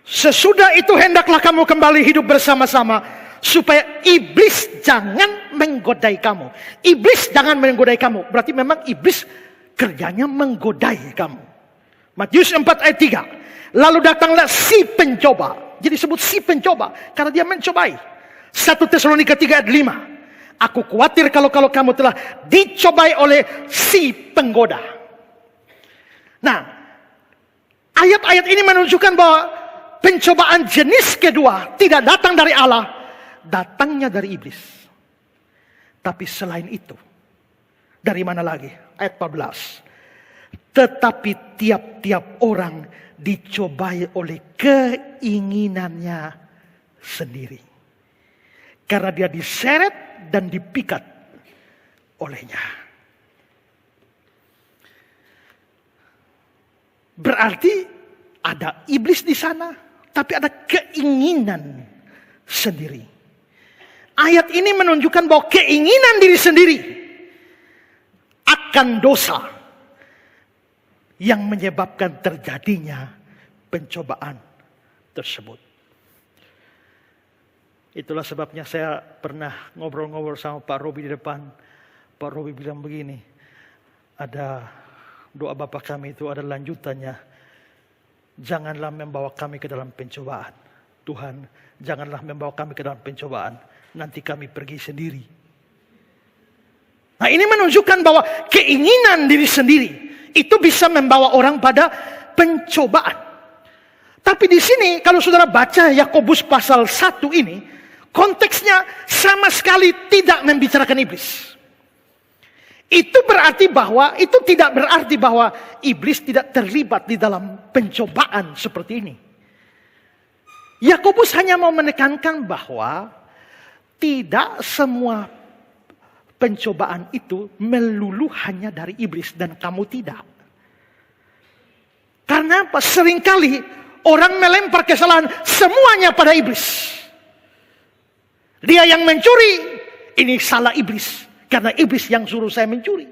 Sesudah itu hendaklah kamu kembali hidup bersama-sama, supaya iblis jangan menggodai kamu. Iblis jangan menggodai kamu. Berarti memang iblis kerjanya menggodai kamu. Matius 4 ayat 3. Lalu datanglah si pencoba. Jadi disebut si pencoba karena dia mencobai. 1 Tesalonika 3 ayat 5. Aku khawatir kalau kamu telah dicobai oleh si penggoda. Nah, ayat-ayat ini menunjukkan bahwa pencobaan jenis kedua tidak datang dari Allah. datangnya dari iblis. Tapi selain itu, dari mana lagi? Ayat 14. Tetapi tiap-tiap orang dicobai oleh keinginannya sendiri. Karena dia diseret dan dipikat olehnya. Berarti ada iblis di sana, tapi ada keinginan sendiri. Ayat ini menunjukkan bahwa keinginan diri sendiri akan dosa yang menyebabkan terjadinya pencobaan tersebut. Itulah sebabnya saya pernah ngobrol-ngobrol sama Pak Robi di depan. Pak Robi bilang begini, ada doa Bapa kami itu ada lanjutannya. Janganlah membawa kami ke dalam pencobaan. Tuhan, janganlah membawa kami ke dalam pencobaan. Nanti kami pergi sendiri. Nah, ini menunjukkan bahwa keinginan diri sendiri itu bisa membawa orang pada pencobaan. Tapi di sini kalau saudara baca Yakobus pasal 1 ini, konteksnya sama sekali tidak membicarakan iblis. Itu tidak berarti bahwa iblis tidak terlibat di dalam pencobaan seperti ini. Yakobus hanya mau menekankan bahwa tidak semua pencobaan itu melulu hanya dari iblis dan kamu tidak. Karena apa? Seringkali orang melempar kesalahan semuanya pada iblis. Dia yang mencuri, ini salah iblis. Karena iblis yang suruh saya mencuri.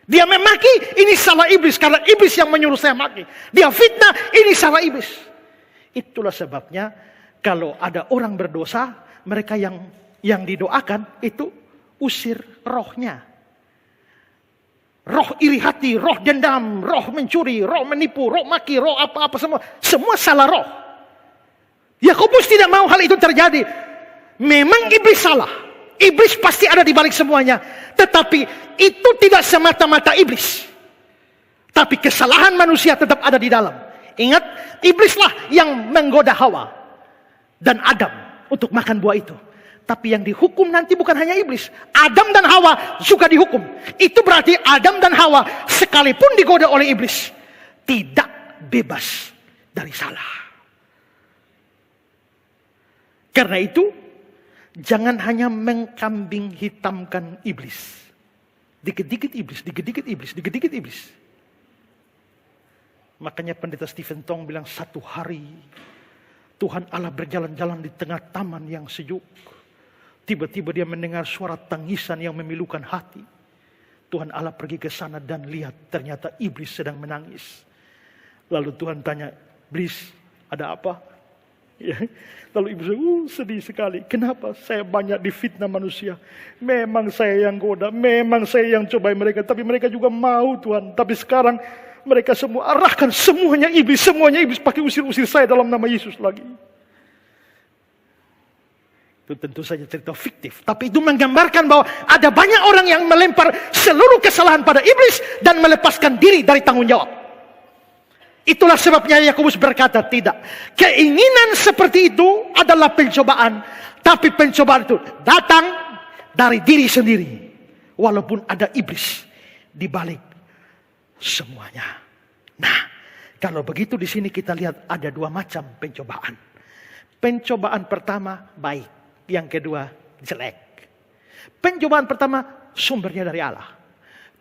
Dia memaki, ini salah iblis. Karena iblis yang menyuruh saya maki. Dia fitnah, ini salah iblis. Itulah sebabnya kalau ada orang berdosa, mereka yang didoakan itu usir rohnya. Roh iri hati, roh dendam, roh mencuri, roh menipu, roh maki, roh apa-apa semua. Semua salah roh. Yakobus tidak mau hal itu terjadi. Memang iblis salah. Iblis pasti ada di balik semuanya. Tetapi itu tidak semata-mata iblis. Tapi kesalahan manusia tetap ada di dalam. Ingat, iblislah yang menggoda Hawa dan Adam untuk makan buah itu. Tapi yang dihukum nanti bukan hanya iblis. Adam dan Hawa juga dihukum. Itu berarti Adam dan Hawa sekalipun digoda oleh iblis, tidak bebas dari salah. Karena itu, jangan hanya mengkambing hitamkan iblis. Dikit-dikit iblis, dikit-dikit iblis, dikit-dikit iblis. Makanya pendeta Stephen Tong bilang satu hari Tuhan Allah berjalan-jalan di tengah taman yang sejuk. Tiba-tiba dia mendengar suara tangisan yang memilukan hati. Tuhan Allah pergi ke sana dan lihat ternyata iblis sedang menangis. Lalu Tuhan tanya, iblis ada apa? Ya. Lalu iblis sedih sekali. Kenapa? Saya banyak difitnah manusia. Memang saya yang goda, memang saya yang cobai mereka. Tapi mereka juga mau Tuhan. Tapi sekarang mereka semua arahkan semuanya iblis pakai usir-usir saya dalam nama Yesus lagi. Itu tentu saja cerita fiktif. Tapi itu menggambarkan bahwa ada banyak orang yang melempar seluruh kesalahan pada iblis dan melepaskan diri dari tanggung jawab. Itulah sebabnya Yakobus berkata tidak. Keinginan seperti itu adalah pencobaan. Tapi pencobaan itu datang dari diri sendiri. Walaupun ada iblis di balik semuanya. Nah, kalau begitu di sini kita lihat ada dua macam pencobaan. Pencobaan pertama baik. Yang kedua jelek. Pencobaan pertama sumbernya dari Allah.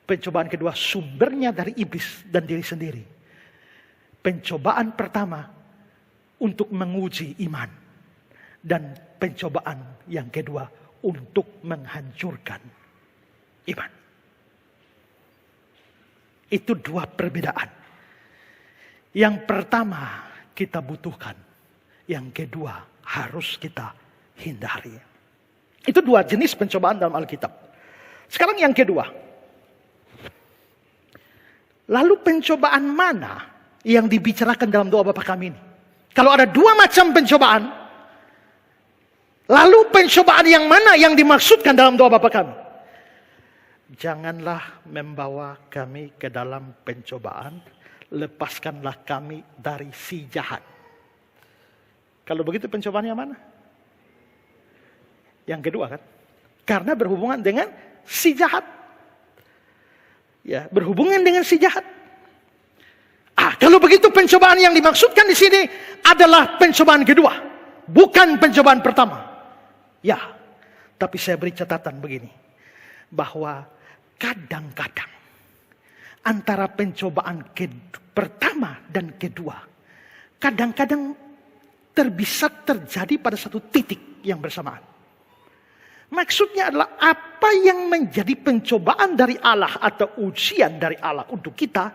Pencobaan kedua sumbernya dari iblis dan diri sendiri. Pencobaan pertama untuk menguji iman. Dan pencobaan yang kedua untuk menghancurkan iman. Itu dua perbedaan. Yang pertama kita butuhkan. Yang kedua harus kita hindari. Itu dua jenis pencobaan dalam Alkitab. Sekarang yang kedua. Lalu pencobaan mana yang dibicarakan dalam doa Bapa kami ini? Kalau ada dua macam pencobaan, lalu pencobaan yang mana yang dimaksudkan dalam doa Bapa kami? Janganlah membawa kami ke dalam pencobaan, lepaskanlah kami dari si jahat. Kalau begitu pencobaan yang mana? Yang kedua kan. Karena berhubungan dengan si jahat. Ya, berhubungan dengan si jahat. Kalau begitu pencobaan yang dimaksudkan di sini adalah pencobaan kedua, bukan pencobaan pertama. Ya, tapi saya beri catatan begini, bahwa kadang-kadang antara pencobaan pertama dan kedua, kadang-kadang bisa terjadi pada satu titik yang bersamaan. Maksudnya adalah apa yang menjadi pencobaan dari Allah atau ujian dari Allah untuk kita,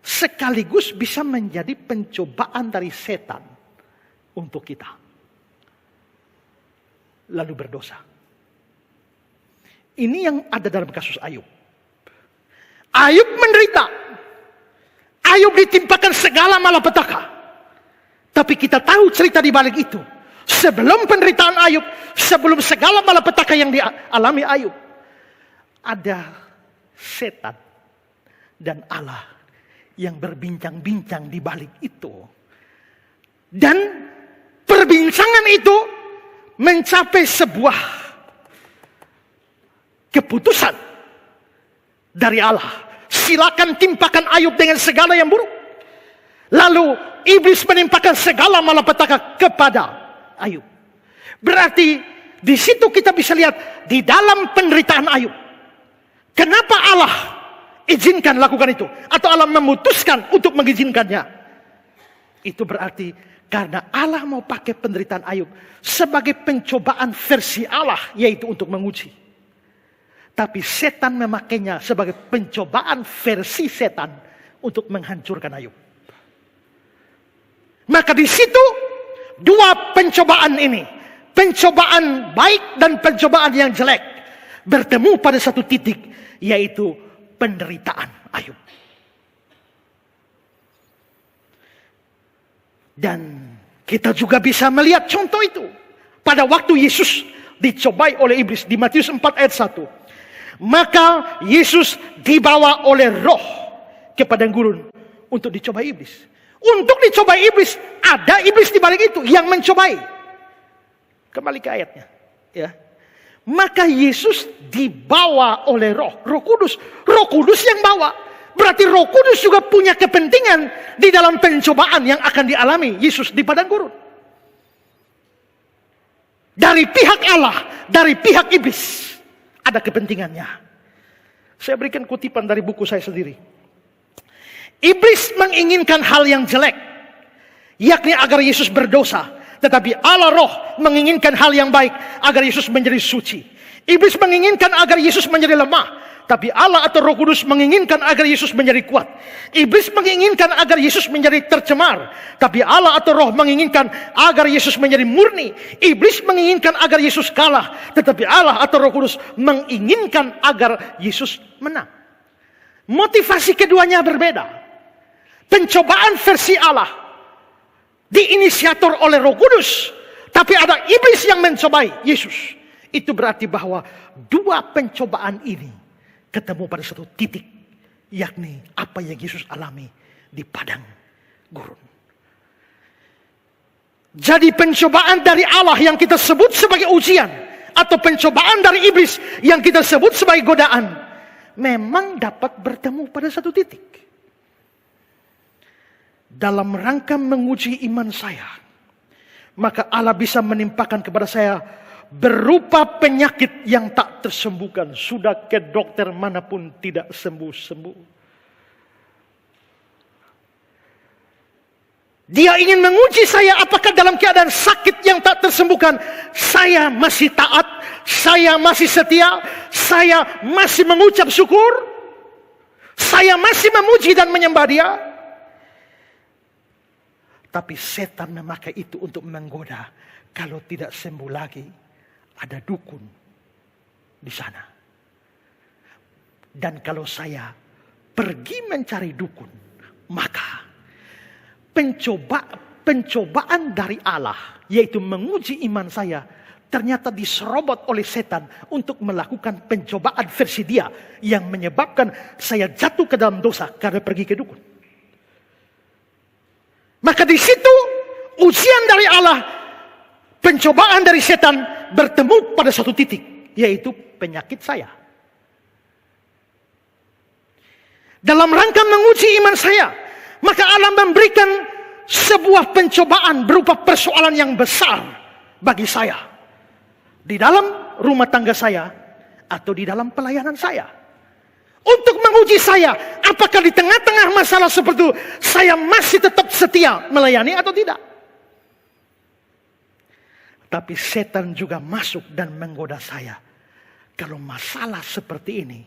sekaligus bisa menjadi pencobaan dari setan untuk kita. Lalu berdosa. Ini yang ada dalam kasus Ayub. Ayub menderita. Ayub ditimpakan segala malapetaka. Tapi kita tahu cerita di balik itu. Sebelum penderitaan Ayub, sebelum segala malapetaka yang dialami Ayub, ada setan dan Allah yang berbincang-bincang di balik itu. Dan perbincangan itu mencapai sebuah keputusan dari Allah. Silakan timpakan Ayub dengan segala yang buruk. Lalu iblis menimpakan segala malapetaka kepada Ayub. Berarti di situ kita bisa lihat di dalam penderitaan Ayub, kenapa Allah izinkan lakukan itu, atau Allah memutuskan untuk mengizinkannya. Itu berarti karena Allah mau pakai penderitaan Ayub sebagai pencobaan versi Allah, yaitu untuk menguji. Tapi setan memakainya sebagai pencobaan versi setan untuk menghancurkan Ayub. Maka di situ dua pencobaan ini, pencobaan baik dan pencobaan yang jelek, bertemu pada satu titik, yaitu penderitaan Ayub. Dan kita juga bisa melihat contoh itu pada waktu Yesus dicobai oleh iblis di Matius 4 ayat 1. Maka Yesus dibawa oleh roh ke padang gurun untuk dicobai iblis. Untuk dicobai iblis, ada iblis di balik itu yang mencobai. Kembali ke ayatnya, ya. Maka Yesus dibawa oleh Roh Kudus. Roh Kudus yang bawa. Berarti Roh Kudus juga punya kepentingan di dalam pencobaan yang akan dialami Yesus di padang gurun. Dari pihak Allah, dari pihak iblis, ada kepentingannya. Saya berikan kutipan dari buku saya sendiri. Iblis menginginkan hal yang jelek, yakni agar Yesus berdosa. Tetapi Allah Roh menginginkan hal yang baik, agar Yesus menjadi suci. Iblis menginginkan agar Yesus menjadi lemah, tapi Allah atau Roh Kudus menginginkan agar Yesus menjadi kuat. Iblis menginginkan agar Yesus menjadi tercemar, tapi Allah atau Roh menginginkan agar Yesus menjadi murni. Iblis menginginkan agar Yesus kalah, tetapi Allah atau Roh Kudus menginginkan agar Yesus menang. Motivasi keduanya berbeda. Pencobaan versi Allah diinisiator oleh Roh Kudus, tapi ada iblis yang mencobai Yesus. Itu berarti bahwa dua pencobaan ini ketemu pada satu titik, yakni apa yang Yesus alami di padang gurun. Jadi pencobaan dari Allah yang kita sebut sebagai ujian, atau pencobaan dari iblis yang kita sebut sebagai godaan, memang dapat bertemu pada satu titik. Dalam rangka menguji iman saya, maka Allah bisa menimpakan kepada saya berupa penyakit yang tak tersembuhkan. Sudah ke dokter manapun tidak sembuh-sembuh. Dia ingin menguji saya apakah dalam keadaan sakit yang tak tersembuhkan, saya masih taat, saya masih setia, saya masih mengucap syukur, saya masih memuji dan menyembah Dia. Tapi setan memakai itu untuk menggoda. Kalau tidak sembuh lagi, ada dukun di sana. Dan kalau saya pergi mencari dukun, maka pencobaan dari Allah, yaitu menguji iman saya, ternyata diserobot oleh setan untuk melakukan pencobaan versi dia yang menyebabkan saya jatuh ke dalam dosa karena pergi ke dukun. Maka di situ ujian dari Allah, pencobaan dari setan bertemu pada satu titik, yaitu penyakit saya. Dalam rangka menguji iman saya, maka Allah memberikan sebuah pencobaan berupa persoalan yang besar bagi saya. Di dalam rumah tangga saya, atau di dalam pelayanan saya. Untuk menguji saya, apakah di tengah-tengah masalah seperti itu, saya masih tetap setia melayani atau tidak. Tapi setan juga masuk dan menggoda saya. Kalau masalah seperti ini,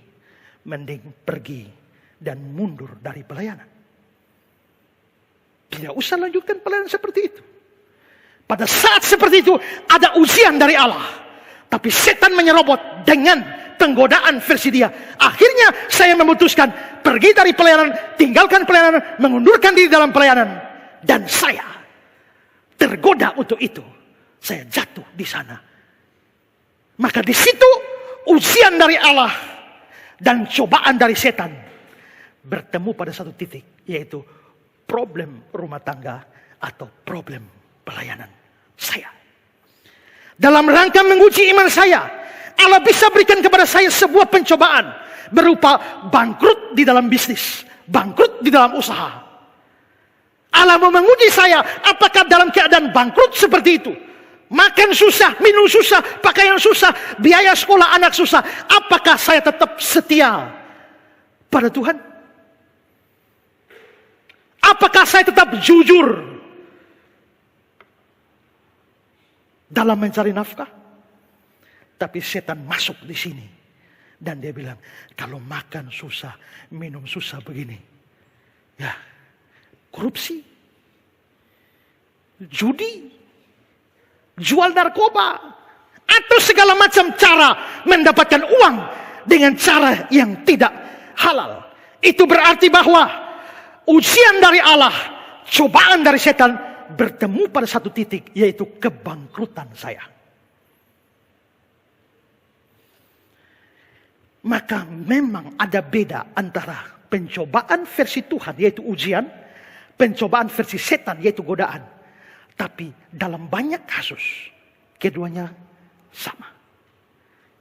mending pergi dan mundur dari pelayanan. Tidak usah lanjutkan pelayanan seperti itu. Pada saat seperti itu, ada ujian dari Allah. Tapi setan menyerobot dengan penggodaan versi dia. Akhirnya saya memutuskan pergi dari pelayanan, tinggalkan pelayanan, mengundurkan diri dalam pelayanan. Dan saya tergoda untuk itu. Saya jatuh di sana. Maka di situ ujian dari Allah dan cobaan dari setan bertemu pada satu titik, yaitu problem rumah tangga atau problem pelayanan saya. Dalam rangka menguji iman saya, Allah bisa berikan kepada saya sebuah pencobaan berupa bangkrut di dalam bisnis, bangkrut di dalam usaha. Allah mau menguji saya, apakah dalam keadaan bangkrut seperti itu, makan susah, minum susah, pakaian susah, biaya sekolah anak susah, apakah saya tetap setia pada Tuhan? Apakah saya tetap jujur dalam mencari nafkah? Tapi setan masuk di sini dan dia bilang, kalau makan susah, minum susah begini, ya korupsi, judi, jual narkoba, atau segala macam cara mendapatkan uang dengan cara yang tidak halal. Itu berarti bahwa ujian dari Allah, cobaan dari setan bertemu pada satu titik, yaitu kebangkrutan saya. Maka memang ada beda antara pencobaan versi Tuhan, yaitu ujian, pencobaan versi setan, yaitu godaan. Tapi dalam banyak kasus, keduanya sama.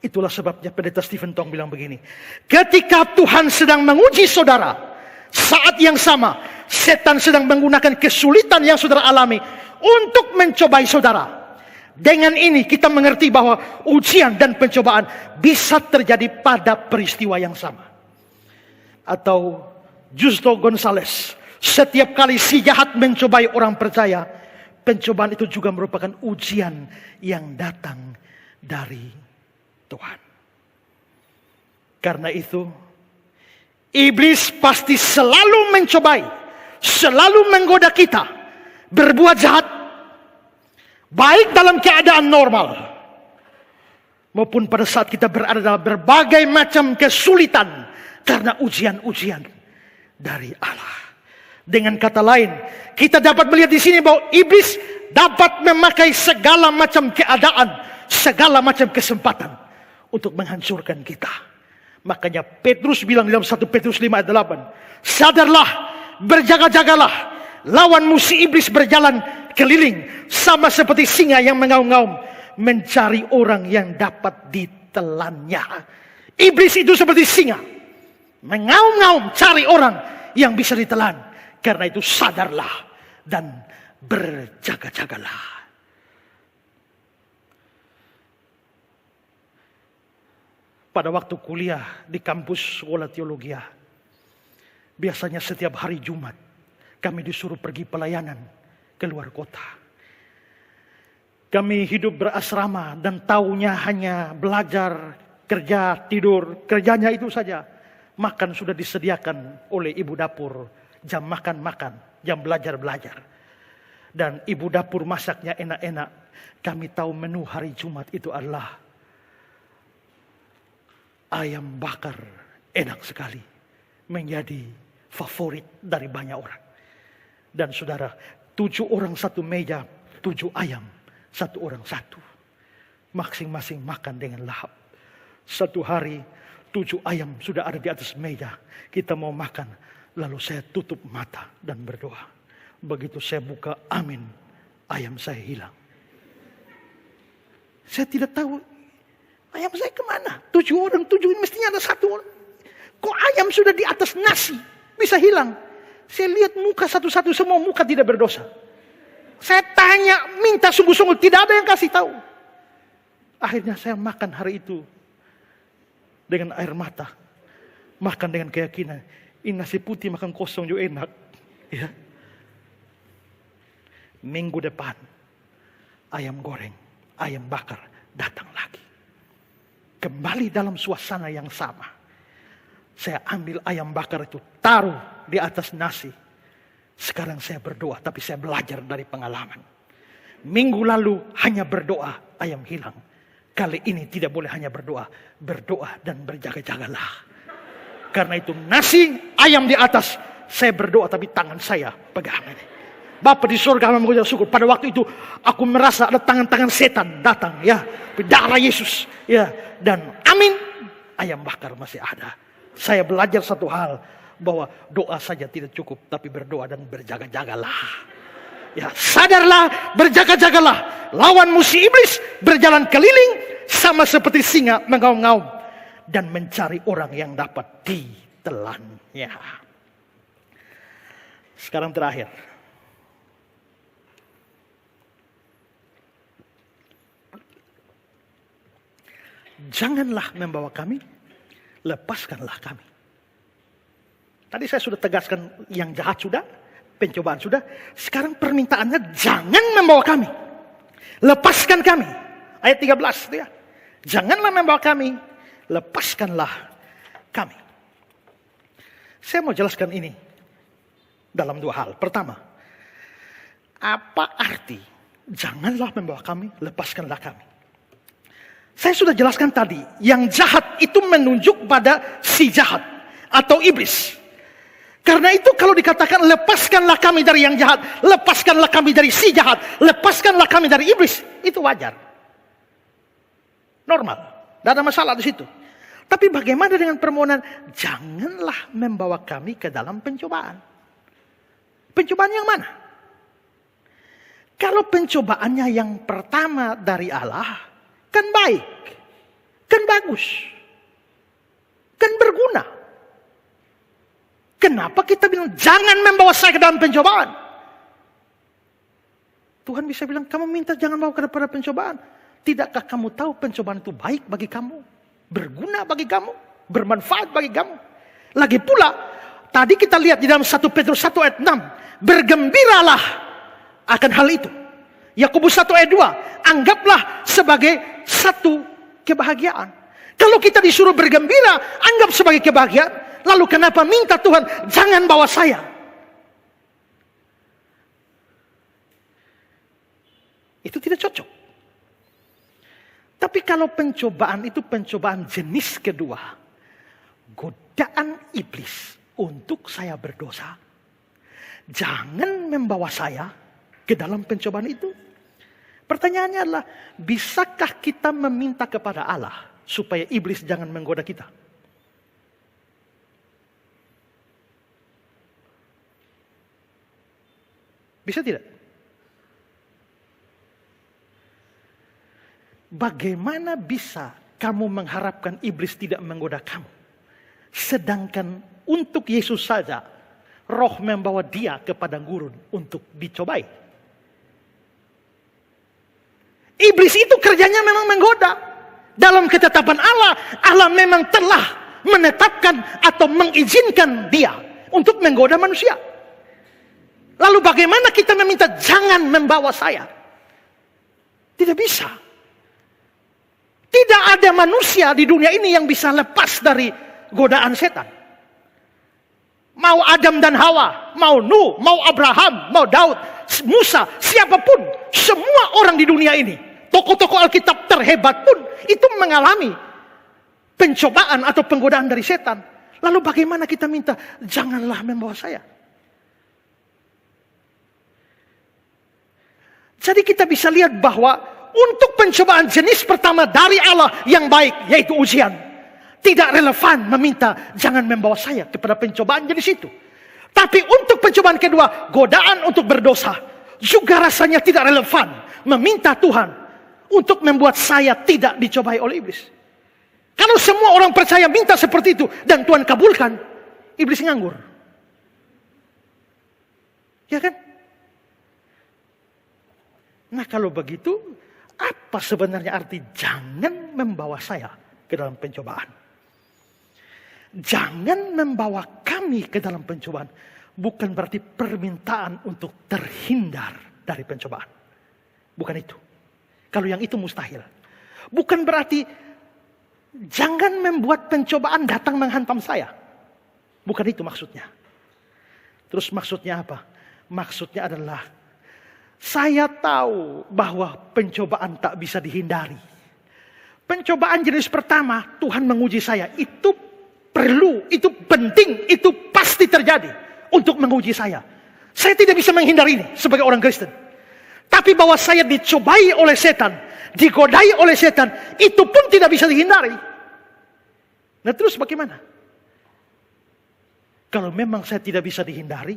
Itulah sebabnya Pendeta Stephen Tong bilang begini, ketika Tuhan sedang menguji saudara, saat yang sama, setan sedang menggunakan kesulitan yang saudara alami untuk mencobai saudara. Dengan ini kita mengerti bahwa ujian dan pencobaan bisa terjadi pada peristiwa yang sama. Atau Justo Gonzales, setiap kali si jahat mencobai orang percaya, pencobaan itu juga merupakan ujian yang datang dari Tuhan. Karena itu, iblis pasti selalu mencobai, selalu menggoda kita berbuat jahat, baik dalam keadaan normal maupun pada saat kita berada dalam berbagai macam kesulitan karena ujian-ujian dari Allah. Dengan kata lain, kita dapat melihat di sini bahwa iblis dapat memakai segala macam keadaan, segala macam kesempatan untuk menghancurkan kita. Makanya Petrus bilang dalam 1 Petrus 5 ayat 8, sadarlah, berjaga-jagalah, lawan musuh iblis berjalan keliling sama seperti singa yang mengaum-ngaum mencari orang yang dapat ditelannya. Iblis itu seperti singa, mengaum-ngaum cari orang yang bisa ditelan. Karena itu sadarlah dan berjaga-jagalah. Pada waktu kuliah di kampus sekolah teologi, biasanya setiap hari Jumat kami disuruh pergi pelayanan ke luar kota. Kami hidup berasrama dan taunya hanya belajar, kerja, tidur. Kerjanya itu saja. Makan sudah disediakan oleh ibu dapur. Jam makan-makan, jam belajar-belajar. Dan ibu dapur masaknya enak-enak. Kami tahu menu hari Jumat itu adalah ayam bakar, enak sekali. Menjadi favorit dari banyak orang. Dan saudara, 7 orang satu meja, 7 ayam, 1 orang 1. Masing-masing makan dengan lahap. Satu hari 7 ayam sudah ada di atas meja. Kita mau makan. Lalu saya tutup mata dan berdoa. Begitu saya buka, amin, ayam saya hilang. Saya tidak tahu ayam saya kemana. 7 orang, 7 ini mestinya ada 1 orang. Kok ayam sudah di atas nasi bisa hilang? Saya lihat muka satu-satu, semua muka tidak berdosa. Saya tanya, minta sungguh-sungguh, tidak ada yang kasih tahu. Akhirnya saya makan hari itu dengan air mata, makan dengan keyakinan. Ini nasi putih makan kosong juga enak. Ya. Minggu depan ayam goreng, ayam bakar datang lagi. Kembali dalam suasana yang sama. Saya ambil ayam bakar itu, taruh di atas nasi. Sekarang saya berdoa, tapi saya belajar dari pengalaman. Minggu lalu hanya berdoa, ayam hilang. Kali ini tidak boleh hanya berdoa, berdoa dan berjaga-jagalah. Karena itu nasi, ayam di atas, saya berdoa tapi tangan saya pegang ini. Bapa di surga, mengucap syukur. Pada waktu itu aku merasa ada tangan-tangan setan datang, ya, darah Yesus, ya, dan amin, ayam bakar masih ada. Saya belajar satu hal, bahwa doa saja tidak cukup, tapi berdoa dan berjaga-jagalah. Ya, sadarlah, berjaga-jagalah. Lawan musuh iblis berjalan keliling sama seperti singa mengaum-ngaum dan mencari orang yang dapat ditelannya. Sekarang terakhir. Janganlah membawa kami, lepaskanlah kami. Tadi saya sudah tegaskan yang jahat sudah, pencobaan sudah. Sekarang permintaannya jangan membawa kami. Lepaskan kami. Ayat 13 itu ya. Janganlah membawa kami, lepaskanlah kami. Saya mau jelaskan ini dalam 2 hal. Pertama, apa arti janganlah membawa kami, lepaskanlah kami? Saya sudah jelaskan tadi, yang jahat itu menunjuk pada si jahat atau iblis. Karena itu kalau dikatakan lepaskanlah kami dari yang jahat, lepaskanlah kami dari si jahat, lepaskanlah kami dari iblis, itu wajar. Normal, tidak ada masalah di situ. Tapi bagaimana dengan permohonan, janganlah membawa kami ke dalam pencobaan. Pencobaan yang mana? Kalau pencobaannya yang pertama dari Allah, kan baik, kan bagus, kan berguna. Kenapa kita bilang jangan membawa saya ke dalam pencobaan? Tuhan bisa bilang, kamu minta jangan bawa kepada pencobaan. Tidakkah kamu tahu pencobaan itu baik bagi kamu? Berguna bagi kamu? Bermanfaat bagi kamu? Lagi pula, tadi kita lihat di dalam 1 Petrus 1 ayat 6. Bergembiralah akan hal itu. Yakobus 1 ayat 2. Anggaplah sebagai satu kebahagiaan. Kalau kita disuruh bergembira, anggap sebagai kebahagiaan. Lalu kenapa minta Tuhan, jangan bawa saya? Itu tidak cocok. Tapi kalau pencobaan itu pencobaan jenis kedua, godaan iblis untuk saya berdosa, jangan membawa saya ke dalam pencobaan itu. Pertanyaannya adalah, bisakah kita meminta kepada Allah supaya iblis jangan menggoda kita? Bisa tidak? Bagaimana bisa kamu mengharapkan iblis tidak menggoda kamu? Sedangkan untuk Yesus saja, roh membawa dia ke padang gurun untuk dicobai. Iblis itu kerjanya memang menggoda. Dalam ketetapan Allah, Allah memang telah menetapkan atau mengizinkan dia untuk menggoda manusia. Lalu bagaimana kita meminta jangan membawa saya? Tidak bisa. Tidak ada manusia di dunia ini yang bisa lepas dari godaan setan. Mau Adam dan Hawa, mau Nuh, mau Abraham, mau Daud, Musa, siapapun, semua orang di dunia ini, tokoh-tokoh Alkitab terhebat pun itu mengalami pencobaan atau penggodaan dari setan. Lalu bagaimana kita minta janganlah membawa saya? Jadi kita bisa lihat bahwa untuk pencobaan jenis pertama dari Allah yang baik, yaitu ujian, tidak relevan meminta jangan membawa saya kepada pencobaan jenis itu. Tapi untuk pencobaan kedua, godaan untuk berdosa, juga rasanya tidak relevan meminta Tuhan untuk membuat saya tidak dicobai oleh iblis. Kalau semua orang percaya minta seperti itu dan Tuhan kabulkan, iblis nganggur. Ya kan? Nah kalau begitu, apa sebenarnya arti jangan membawa saya ke dalam pencobaan? Jangan membawa kami ke dalam pencobaan. Bukan berarti permintaan untuk terhindar dari pencobaan. Bukan itu. Kalau yang itu mustahil. Bukan berarti jangan membuat pencobaan datang menghantam saya. Bukan itu maksudnya. Terus maksudnya apa? Maksudnya adalah saya tahu bahwa pencobaan tak bisa dihindari. Pencobaan jenis pertama, Tuhan menguji saya. Itu perlu, itu penting, itu pasti terjadi untuk menguji saya. Saya tidak bisa menghindari ini sebagai orang Kristen. Tapi bahwa saya dicobai oleh setan, digodai oleh setan, itu pun tidak bisa dihindari. Nah terus bagaimana? Kalau memang saya tidak bisa dihindari,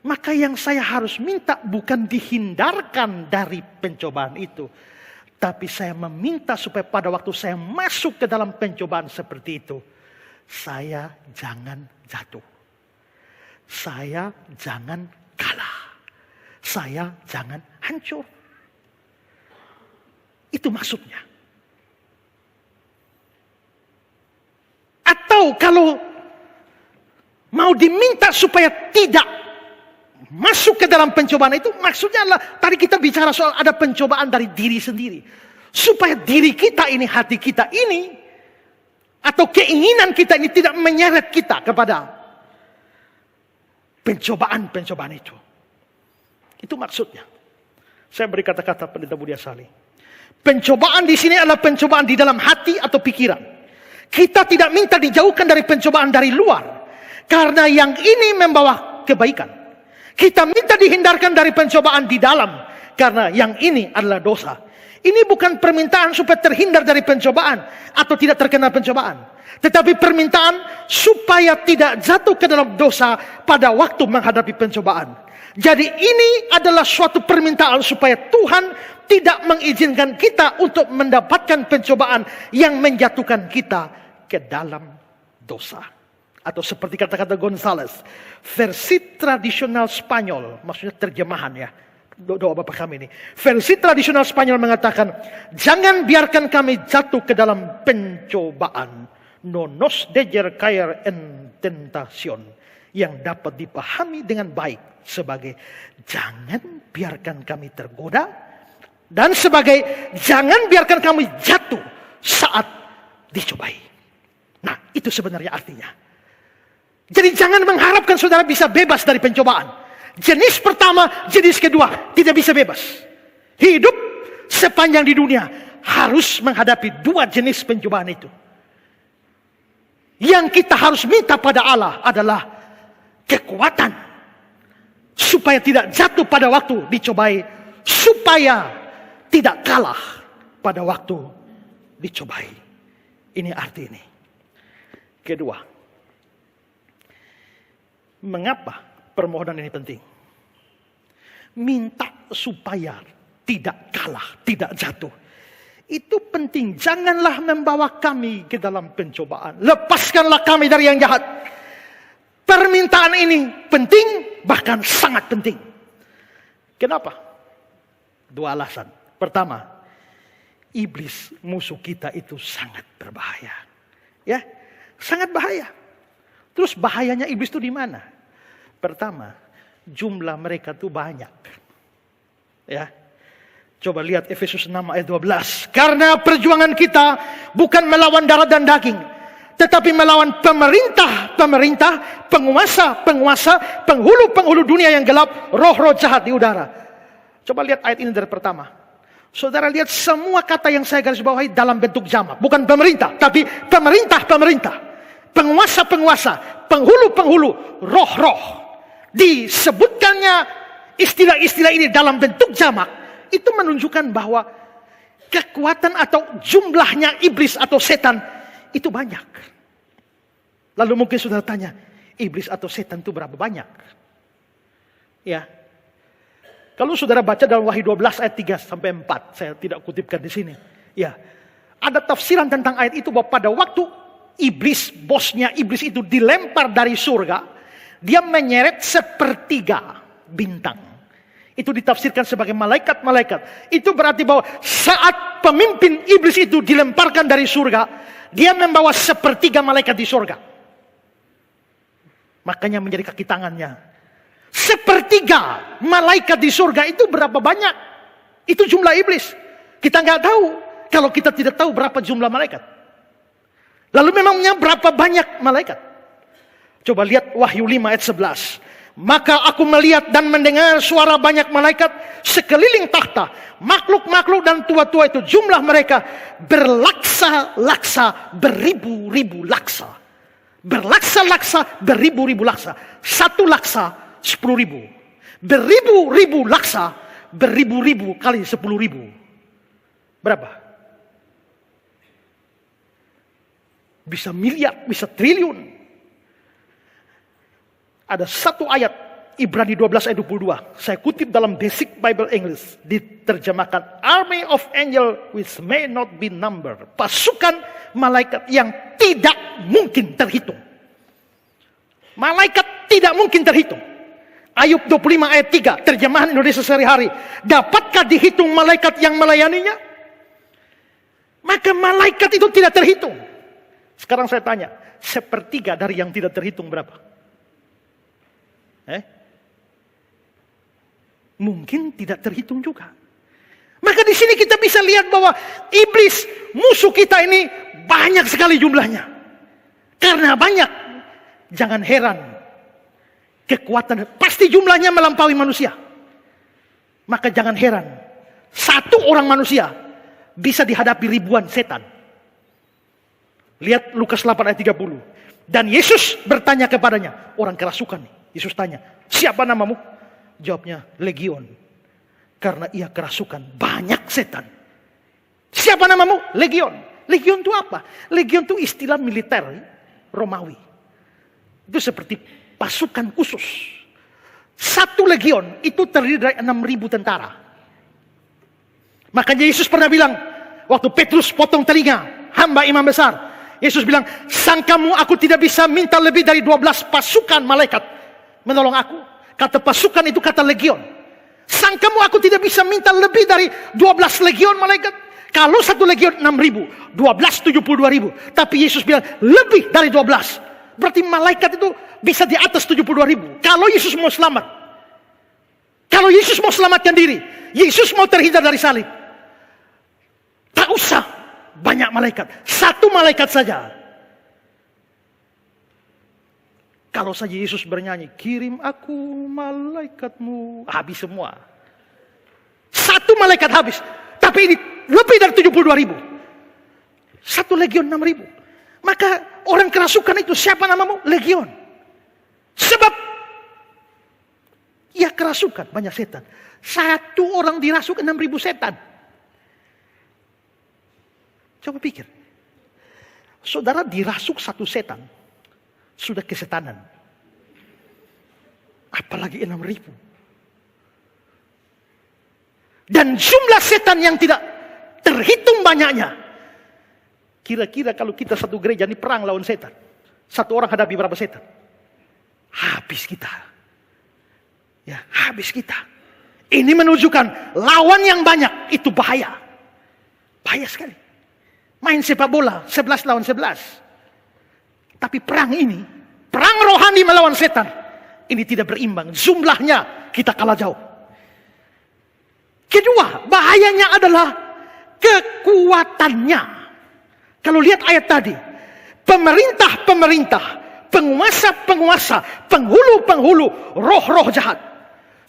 maka yang saya harus minta bukan dihindarkan dari pencobaan itu. Tapi saya meminta supaya pada waktu saya masuk ke dalam pencobaan seperti itu, saya jangan jatuh. Saya jangan kalah. Saya jangan hancur. Itu maksudnya. Atau kalau mau diminta supaya tidak masuk ke dalam pencobaan itu, maksudnya adalah tadi kita bicara soal ada pencobaan dari diri sendiri. Supaya diri kita ini, hati kita ini, atau keinginan kita ini tidak menyeret kita kepada pencobaan-pencobaan itu. Itu maksudnya. Saya beri kata-kata Pendeta Budia Sali. Pencobaan di sini adalah pencobaan di dalam hati atau pikiran. Kita tidak minta dijauhkan dari pencobaan dari luar. Karena yang ini membawa kebaikan. Kita minta dihindarkan dari pencobaan di dalam. Karena yang ini adalah dosa. Ini bukan permintaan supaya terhindar dari pencobaan. Atau tidak terkena pencobaan. Tetapi permintaan supaya tidak jatuh ke dalam dosa pada waktu menghadapi pencobaan. Jadi ini adalah suatu permintaan supaya Tuhan tidak mengizinkan kita untuk mendapatkan pencobaan yang menjatuhkan kita ke dalam dosa. Atau seperti kata-kata Gonzales, versi tradisional Spanyol, maksudnya terjemahan ya, doa Bapa kami ini. Versi tradisional Spanyol mengatakan, jangan biarkan kami jatuh ke dalam pencobaan. No nos dejar caer en tentación. Yang dapat dipahami dengan baik sebagai jangan biarkan kami tergoda. Dan sebagai jangan biarkan kami jatuh saat dicobai. Nah itu sebenarnya artinya. Jadi jangan mengharapkan saudara bisa bebas dari pencobaan. Jenis pertama, jenis kedua tidak bisa bebas. Hidup sepanjang di dunia harus menghadapi dua jenis pencobaan itu. Yang kita harus minta pada Allah adalah kekuatan supaya tidak jatuh pada waktu dicobai, supaya tidak kalah pada waktu dicobai. Ini arti ini. Kedua, mengapa permohonan ini penting? Minta supaya tidak kalah, tidak jatuh. Itu penting. Janganlah membawa kami ke dalam pencobaan. Lepaskanlah kami dari yang jahat. Permintaan ini penting, bahkan sangat penting. Kenapa? Dua alasan. Pertama, iblis musuh kita itu sangat berbahaya. Ya, sangat bahaya. Terus bahayanya iblis itu di mana? Pertama, jumlah mereka itu banyak. Ya. Coba lihat Efesus 6 ayat 12. Karena perjuangan kita bukan melawan darah dan daging, tetapi melawan pemerintah, penguasa, penghulu dunia yang gelap, roh-roh jahat di udara. Coba lihat ayat ini dari pertama. Saudara lihat semua kata yang saya garis bawahi dalam bentuk jamak. Bukan pemerintah, tapi pemerintah. Penguasa, penghulu, roh-roh. Disebutkannya istilah-istilah ini dalam bentuk jamak. Itu menunjukkan bahwa kekuatan atau jumlahnya iblis atau setan itu banyak. Lalu mungkin saudara tanya, iblis atau setan itu berapa banyak? Ya. Kalau saudara baca dalam Wahyu 12 ayat 3 sampai 4, saya tidak kutipkan di sini. Ya, ada tafsiran tentang ayat itu bahwa pada waktu iblis, bosnya iblis itu dilempar dari surga, dia menyeret sepertiga bintang. Itu ditafsirkan sebagai malaikat-malaikat. Itu berarti bahwa saat pemimpin iblis itu dilemparkan dari surga, dia membawa sepertiga malaikat di surga. Makanya menjadi kaki tangannya. Sepertiga malaikat di surga itu berapa banyak? Itu jumlah iblis. Kita nggak tahu kalau kita tidak tahu berapa jumlah malaikat. Lalu memangnya berapa banyak malaikat? Coba lihat Wahyu 5 ayat 11. Maka aku melihat dan mendengar suara banyak malaikat sekeliling takhta. Makhluk-makhluk dan tua-tua itu jumlah mereka berlaksa-laksa, beribu-ribu laksa. Berlaksa-laksa, beribu-ribu laksa. Satu laksa 10.000. Beribu-ribu laksa, beribu-ribu kali 10.000. Berapa? Bisa miliar, bisa triliun. Ada satu ayat Ibrani 12 ayat 22. Saya kutip dalam Basic Bible English. Diterjemahkan, army of angel which may not be numbered. Pasukan malaikat yang tidak mungkin terhitung. Malaikat tidak mungkin terhitung. Ayub 25 ayat 3, terjemahan Indonesia sehari-hari. Dapatkah dihitung malaikat yang melayaninya? Maka malaikat itu tidak terhitung. Sekarang saya tanya, sepertiga dari yang tidak terhitung berapa? Mungkin tidak terhitung juga. Maka di sini kita bisa lihat bahwa iblis, musuh kita ini banyak sekali jumlahnya. Karena banyak, jangan heran. Kekuatan pasti jumlahnya melampaui manusia. Maka jangan heran, satu orang manusia bisa dihadapi ribuan setan. Lihat Lukas 8 ayat 30. Dan Yesus bertanya kepadanya, orang kerasukan nih. Yesus tanya, siapa namamu? Jawabnya, Legion. Karena ia kerasukan banyak setan. Siapa namamu? Legion. Legion itu apa? Legion itu istilah militer Romawi. Itu seperti pasukan khusus. Satu legion itu terdiri dari 6.000 tentara. Makanya Yesus pernah bilang, waktu Petrus potong telinga hamba imam besar, Yesus bilang, sangkamu aku tidak bisa minta lebih dari 12 pasukan malaikat menolong aku? Kata pasukan itu kata legion. Sangkamu aku tidak bisa minta lebih dari 12 legion malaikat? Kalau satu legion 6.000, 12 72.000. Tapi Yesus bilang lebih dari 12. Berarti malaikat itu bisa di atas 72.000. Kalau Yesus mau selamat. Kalau Yesus mau selamatkan diri. Yesus mau terhindar dari salib. Tak usah banyak malaikat. Satu malaikat saja. Kalau saja Yesus bernyanyi, kirim aku malaikatmu. Habis semua. Satu malaikat habis. Tapi ini lebih dari 72.000. Satu legion 6.000. Maka orang kerasukan itu siapa namamu? Legion. Sebab ia kerasukan banyak setan. Satu orang dirasuk 6.000 setan. Coba pikir. Saudara dirasuk satu setan. Sudah kesetanan. Apalagi 6.000. Dan jumlah setan yang tidak terhitung banyaknya. Kira-kira kalau kita satu gereja ini perang lawan setan. Satu orang hadapi berapa setan? Habis kita. Ya, habis kita. Ini menunjukkan lawan yang banyak itu bahaya. Bahaya sekali. Main sepak bola 11 lawan 11. Tapi perang ini, perang rohani melawan setan, ini tidak berimbang. Jumlahnya kita kalah jauh. Kedua, bahayanya adalah kekuatannya. Kalau lihat ayat tadi, pemerintah-pemerintah, penguasa-penguasa, penghulu-penghulu, roh-roh jahat.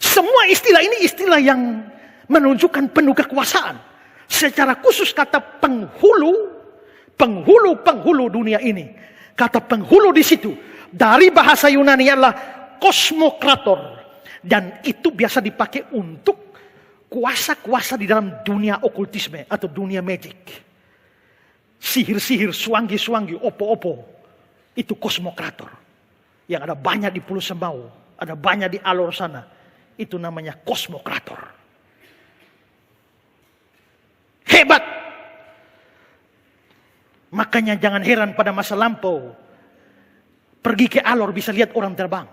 Semua istilah ini istilah yang menunjukkan penuh kekuasaan. Secara khusus kata penghulu dunia ini. Kata penghulu di situ dari bahasa Yunani adalah kosmokrator. Dan itu biasa dipakai untuk kuasa-kuasa di dalam dunia okultisme atau dunia magic. Sihir-sihir, suanggi-suanggi, opo-opo. Itu kosmokrator. Yang ada banyak di Pulau Sembau. Ada banyak di Alor sana. Itu namanya kosmokrator. Hebat. Makanya jangan heran pada masa lampau. Pergi ke Alor bisa lihat orang terbang.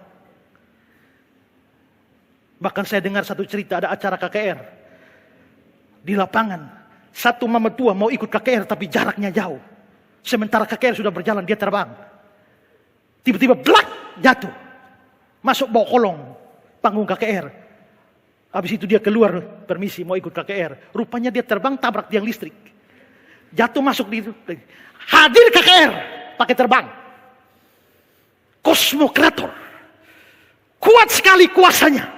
Bahkan saya dengar satu cerita, ada acara KKR. Di lapangan. Satu mama tua mau ikut KKR tapi jaraknya jauh. Sementara KKR sudah berjalan, dia terbang. Tiba-tiba blak, jatuh. Masuk bawah kolong panggung KKR. Habis itu dia keluar, permisi mau ikut KKR. Rupanya dia terbang tabrak tiang listrik. Jatuh masuk di itu. Hadir KKR pakai terbang. Kosmokrator. Kuat sekali kuasanya.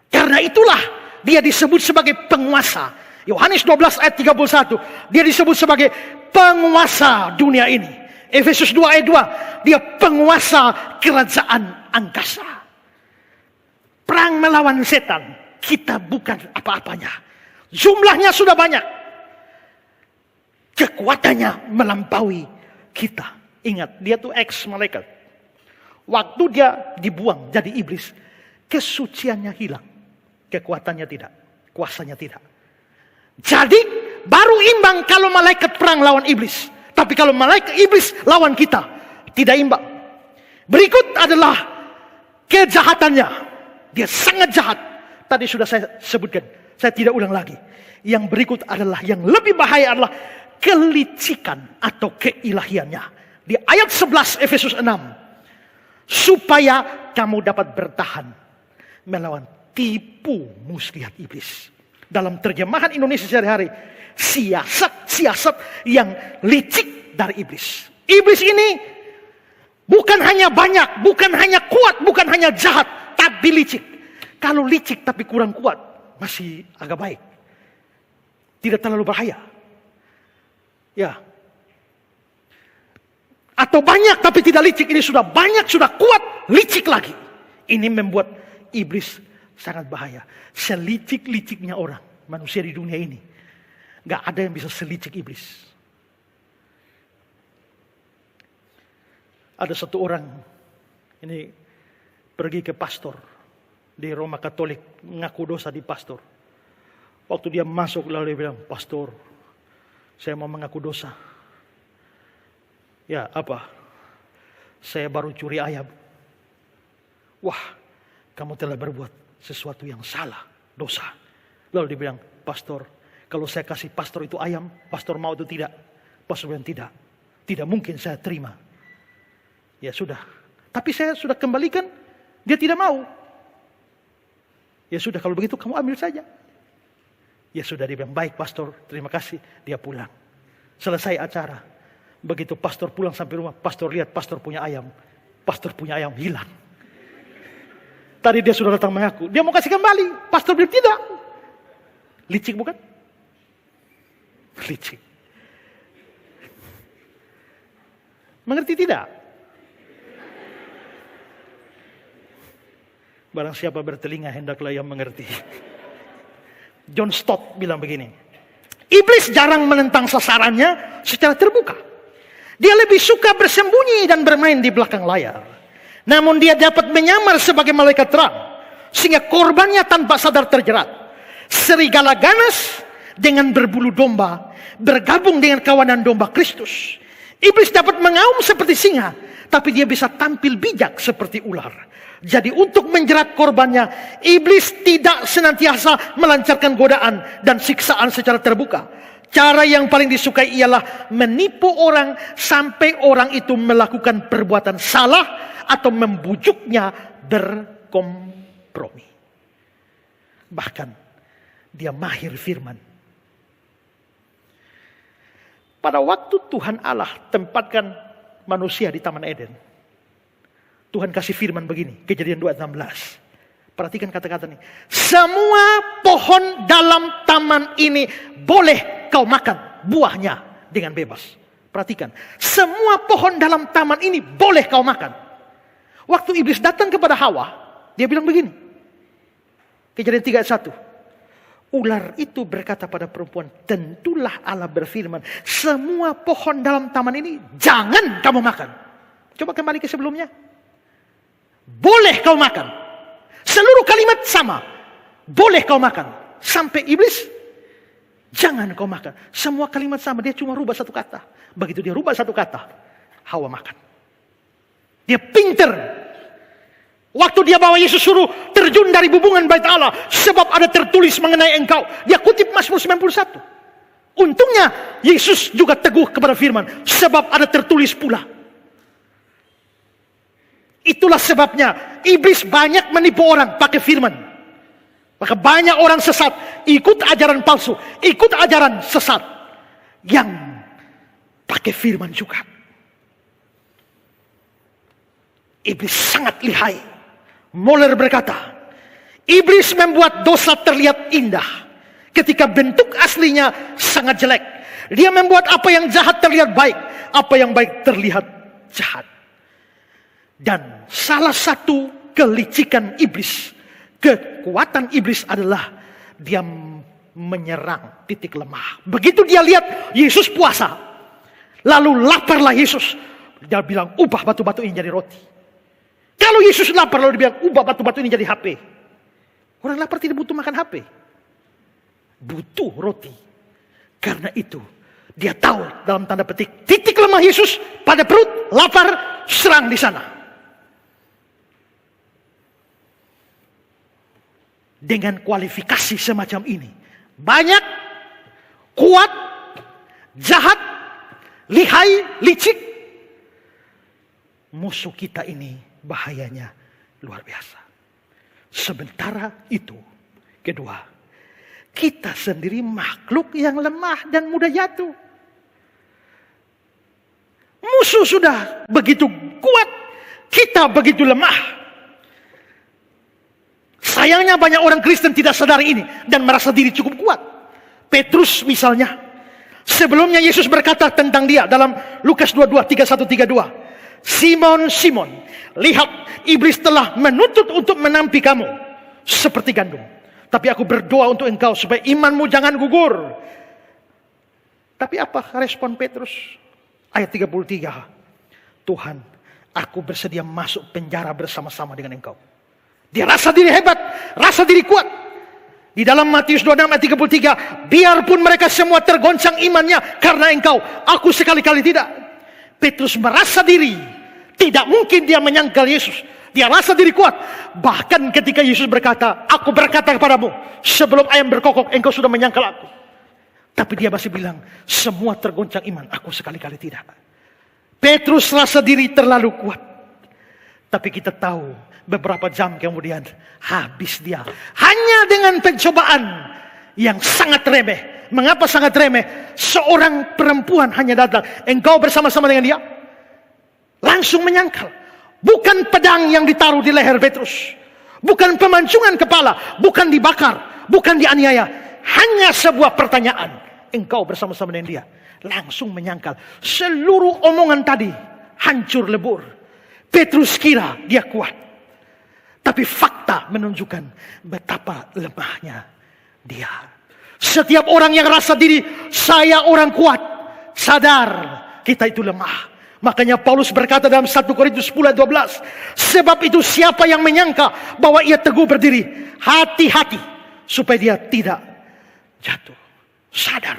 Karena itulah dia disebut sebagai penguasa. Yohanes 12 ayat 31. Dia disebut sebagai penguasa dunia ini. Efesus 2 ayat 2. Dia penguasa kerajaan angkasa. Perang melawan setan. Kita bukan apa-apanya. Jumlahnya sudah banyak. Kekuatannya melampaui kita. Ingat, dia tuh ex-malaikat. Waktu dia dibuang jadi iblis, kesuciannya hilang. Kekuatannya tidak. Kuasanya tidak. Jadi baru imbang kalau malaikat perang lawan iblis. Tapi kalau malaikat iblis lawan kita, tidak imbang. Berikut adalah kejahatannya. Dia sangat jahat. Tadi sudah saya sebutkan. Saya tidak ulang lagi. Yang berikut adalah, yang lebih bahaya adalah kelicikan atau keilahiannya. Di ayat 11 Efesus 6. Supaya kamu dapat bertahan melawan tipu muslihat iblis. Dalam terjemahan Indonesia sehari-hari, siasat-siasat yang licik dari iblis. Iblis ini bukan hanya banyak, bukan hanya kuat, bukan hanya jahat, tapi licik. Kalau licik tapi kurang kuat, masih agak baik. Tidak terlalu bahaya. Ya. Atau banyak tapi tidak licik, ini sudah banyak, sudah kuat, licik lagi. Ini membuat iblis sangat bahaya. Selicik-liciknya orang, manusia di dunia ini. Gak ada yang bisa selicik iblis. Ada satu orang, ini pergi ke pastor di Roma Katolik, mengaku dosa di pastor. Waktu dia masuk lalu dia bilang, pastor, saya mau mengaku dosa. Ya apa? Saya baru curi ayam. Wah, kamu telah berbuat sesuatu yang salah, dosa. Lalu dia bilang, pastor, kalau saya kasih pastor itu ayam, pastor mau atau tidak? Pastor bilang tidak. Tidak mungkin saya terima. Ya sudah. Tapi saya sudah kembalikan, dia tidak mau. Ya sudah, kalau begitu kamu ambil saja. Ya sudah, dia bilang, baik pastor, terima kasih. Dia pulang. Selesai acara. Begitu pastor pulang sampai rumah, pastor lihat pastor punya ayam. Pastor punya ayam hilang. Tadi dia sudah datang mengaku, dia mau kasih kembali. Pastor bilang tidak. Licik bukan? Licik. Mengerti tidak? Barang siapa bertelinga hendaklah yang mengerti. John Stott bilang begini. Iblis jarang menentang sasarannya secara terbuka. Dia lebih suka bersembunyi dan bermain di belakang layar. Namun dia dapat menyamar sebagai malaikat terang. Sehingga korbannya tanpa sadar terjerat. Serigala ganas dengan berbulu domba bergabung dengan kawanan domba Kristus. Iblis dapat mengaum seperti singa, tapi dia bisa tampil bijak seperti ular. Jadi untuk menjerat korbannya, iblis tidak senantiasa melancarkan godaan dan siksaan secara terbuka. Cara yang paling disukai ialah menipu orang sampai orang itu melakukan perbuatan salah atau membujuknya berkompromi. Bahkan dia mahir firman. Pada waktu Tuhan Allah tempatkan manusia di Taman Eden, Tuhan kasih firman begini, Kejadian 2:16. Perhatikan kata-kata ini. Semua pohon dalam taman ini boleh kau makan buahnya dengan bebas. Perhatikan. Semua pohon dalam taman ini boleh kau makan. Waktu iblis datang kepada Hawa, dia bilang begini. Kejadian 3:1. Ular itu berkata pada perempuan, tentulah Allah berfirman, semua pohon dalam taman ini jangan kamu makan. Coba kembali ke sebelumnya. Boleh kau makan. Seluruh kalimat sama. Boleh kau makan. Sampai iblis, jangan kau makan. Semua kalimat sama, dia cuma rubah satu kata. Begitu dia rubah satu kata, Hawa makan. Dia pinter. Waktu dia bawa Yesus suruh terjun dari bubungan bait Allah, sebab ada tertulis mengenai engkau. Dia kutip Mazmur 91. Untungnya Yesus juga teguh kepada firman, sebab ada tertulis pula. Itulah sebabnya iblis banyak menipu orang pakai firman. Maka banyak orang sesat, ikut ajaran palsu, ikut ajaran sesat yang pakai firman juga. Iblis sangat lihai. Moller berkata, iblis membuat dosa terlihat indah ketika bentuk aslinya sangat jelek. Dia membuat apa yang jahat terlihat baik, apa yang baik terlihat jahat. Dan salah satu kelicikan iblis, kekuatan iblis adalah dia menyerang titik lemah. Begitu dia lihat Yesus puasa, lalu laparlah Yesus. Dia bilang, ubah batu-batu ini jadi roti. Kalau Yesus lapar lalu dia bilang, ubah batu-batu ini jadi HP. Orang lapar tidak butuh makan HP. Butuh roti. Karena itu, dia tahu dalam tanda petik, titik lemah Yesus pada perut, lapar, serang di sana. Dengan kualifikasi semacam ini, banyak, kuat, jahat, lihai, licik. Musuh kita ini bahayanya luar biasa. Sementara itu, kedua, kita sendiri makhluk yang lemah dan mudah jatuh. Musuh sudah begitu kuat, kita begitu lemah. Sayangnya banyak orang Kristen tidak sadari ini dan merasa diri cukup kuat. Petrus misalnya, sebelumnya Yesus berkata tentang dia dalam Lukas 22, 31-32. Simon, Simon, lihat iblis telah menuntut untuk menampi kamu seperti gandum. Tapi aku berdoa untuk engkau supaya imanmu jangan gugur. Tapi apa respon Petrus? Ayat 33. Tuhan, aku bersedia masuk penjara bersama-sama dengan engkau. Dia rasa diri hebat, rasa diri kuat. Di dalam Matius 26 ayat 33, biarpun mereka semua tergoncang imannya karena engkau, aku sekali-kali tidak. Petrus merasa diri, tidak mungkin dia menyangkal Yesus. Dia rasa diri kuat. Bahkan ketika Yesus berkata, aku berkata kepadamu, sebelum ayam berkokok, engkau sudah menyangkal aku. Tapi dia masih bilang, semua tergoncang iman, aku sekali-kali tidak. Petrus rasa diri terlalu kuat. Tapi kita tahu, beberapa jam kemudian habis dia. Hanya dengan pencobaan yang sangat remeh. Mengapa sangat remeh? Seorang perempuan hanya datang. Engkau bersama-sama dengan dia. Langsung menyangkal. Bukan pedang yang ditaruh di leher Petrus. Bukan pemancungan kepala. Bukan dibakar. Bukan dianiaya. Hanya sebuah pertanyaan. Engkau bersama-sama dengan dia. Langsung menyangkal. Seluruh omongan tadi hancur lebur. Petrus kira dia kuat. Tapi fakta menunjukkan betapa lemahnya dia. Setiap orang yang rasa diri, saya orang kuat, sadar kita itu lemah. Makanya Paulus berkata dalam 1 Korintus 10:12, sebab itu siapa yang menyangka bahwa ia teguh berdiri, hati-hati supaya dia tidak jatuh. Sadar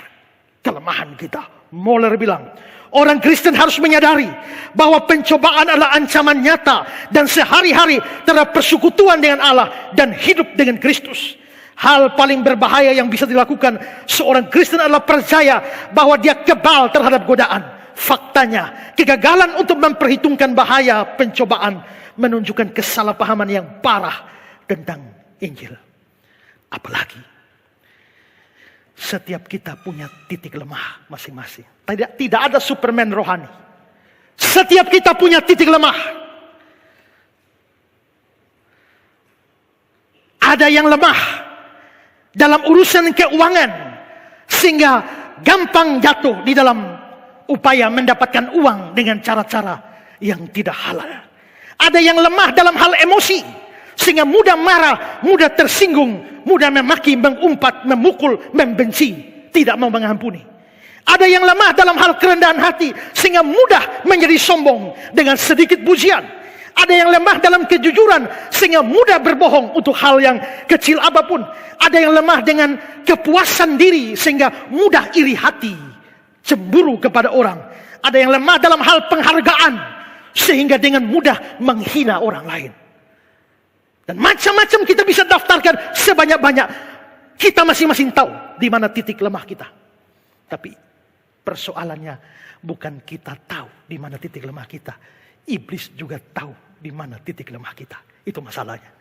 kelemahan kita. Moller bilang, orang Kristen harus menyadari bahwa pencobaan adalah ancaman nyata dan sehari-hari terhadap persekutuan dengan Allah dan hidup dengan Kristus. Hal paling berbahaya yang bisa dilakukan seorang Kristen adalah percaya bahwa dia kebal terhadap godaan. Faktanya, kegagalan untuk memperhitungkan bahaya pencobaan menunjukkan kesalahpahaman yang parah tentang Injil. Apalagi, setiap kita punya titik lemah masing-masing. Tidak ada Superman rohani. Setiap kita punya titik lemah. Ada yang lemah dalam urusan keuangan, sehingga gampang jatuh di dalam upaya mendapatkan uang dengan cara-cara yang tidak halal. Ada yang lemah dalam hal emosi, sehingga mudah marah, mudah tersinggung, mudah memaki, mengumpat, memukul, membenci, tidak mau mengampuni. Ada yang lemah dalam hal kerendahan hati, sehingga mudah menjadi sombong dengan sedikit pujian. Ada yang lemah dalam kejujuran sehingga mudah berbohong untuk hal yang kecil apapun. Ada yang lemah dengan kepuasan diri sehingga mudah iri hati, cemburu kepada orang. Ada yang lemah dalam hal penghargaan sehingga dengan mudah menghina orang lain. Dan macam-macam kita bisa daftarkan sebanyak-banyak. Kita masing-masing tahu di mana titik lemah kita. Tapi persoalannya bukan kita tahu di mana titik lemah kita. Iblis juga tahu di mana titik lemah kita. Itu masalahnya.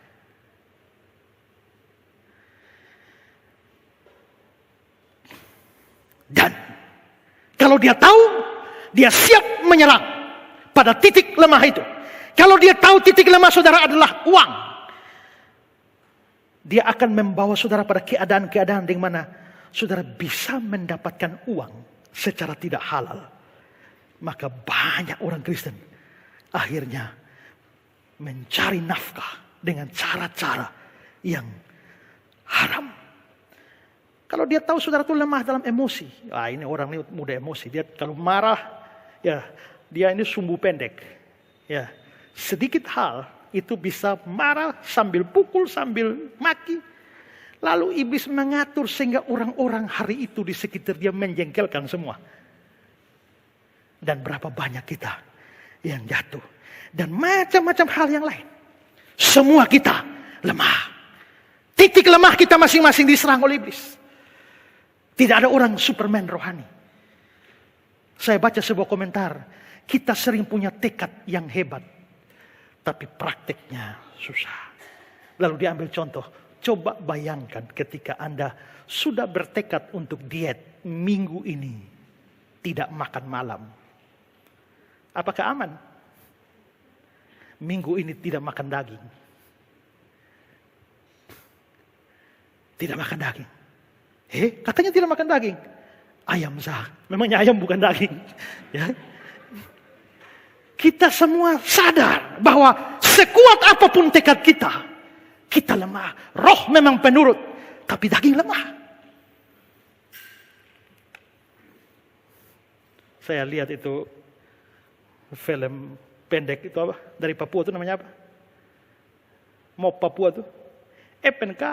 Dan kalau dia tahu, dia siap menyerang pada titik lemah itu. Kalau dia tahu titik lemah saudara adalah uang, dia akan membawa saudara pada keadaan-keadaan di mana saudara bisa mendapatkan uang secara tidak halal. Maka banyak orang Kristen akhirnya mencari nafkah dengan cara-cara yang haram. Kalau dia tahu saudara itu lemah dalam emosi, ini orang ini mudah emosi. Dia kalau marah, ya dia ini sumbu pendek. Ya, sedikit hal itu bisa marah sambil pukul, sambil maki. Lalu iblis mengatur sehingga orang-orang hari itu di sekitar dia menjengkelkan semua. Dan berapa banyak kita yang jatuh. Dan macam-macam hal yang lain. Semua kita lemah. Titik lemah kita masing-masing diserang oleh iblis. Tidak ada orang Superman rohani. Saya baca sebuah komentar. Kita sering punya tekad yang hebat. Tapi prakteknya susah. Lalu diambil contoh. Coba bayangkan ketika Anda sudah bertekad untuk diet minggu ini. Tidak makan malam. Apakah aman? Minggu ini tidak makan daging. Tidak makan daging. Katanya tidak makan daging. Ayam sah. Memangnya ayam bukan daging. Ya. Kita semua sadar bahwa sekuat apapun tekad kita, kita lemah. Roh memang penurut, tapi daging lemah. Saya lihat itu film pendek itu apa? Dari Papua itu namanya apa? Mop Papua itu. FNK.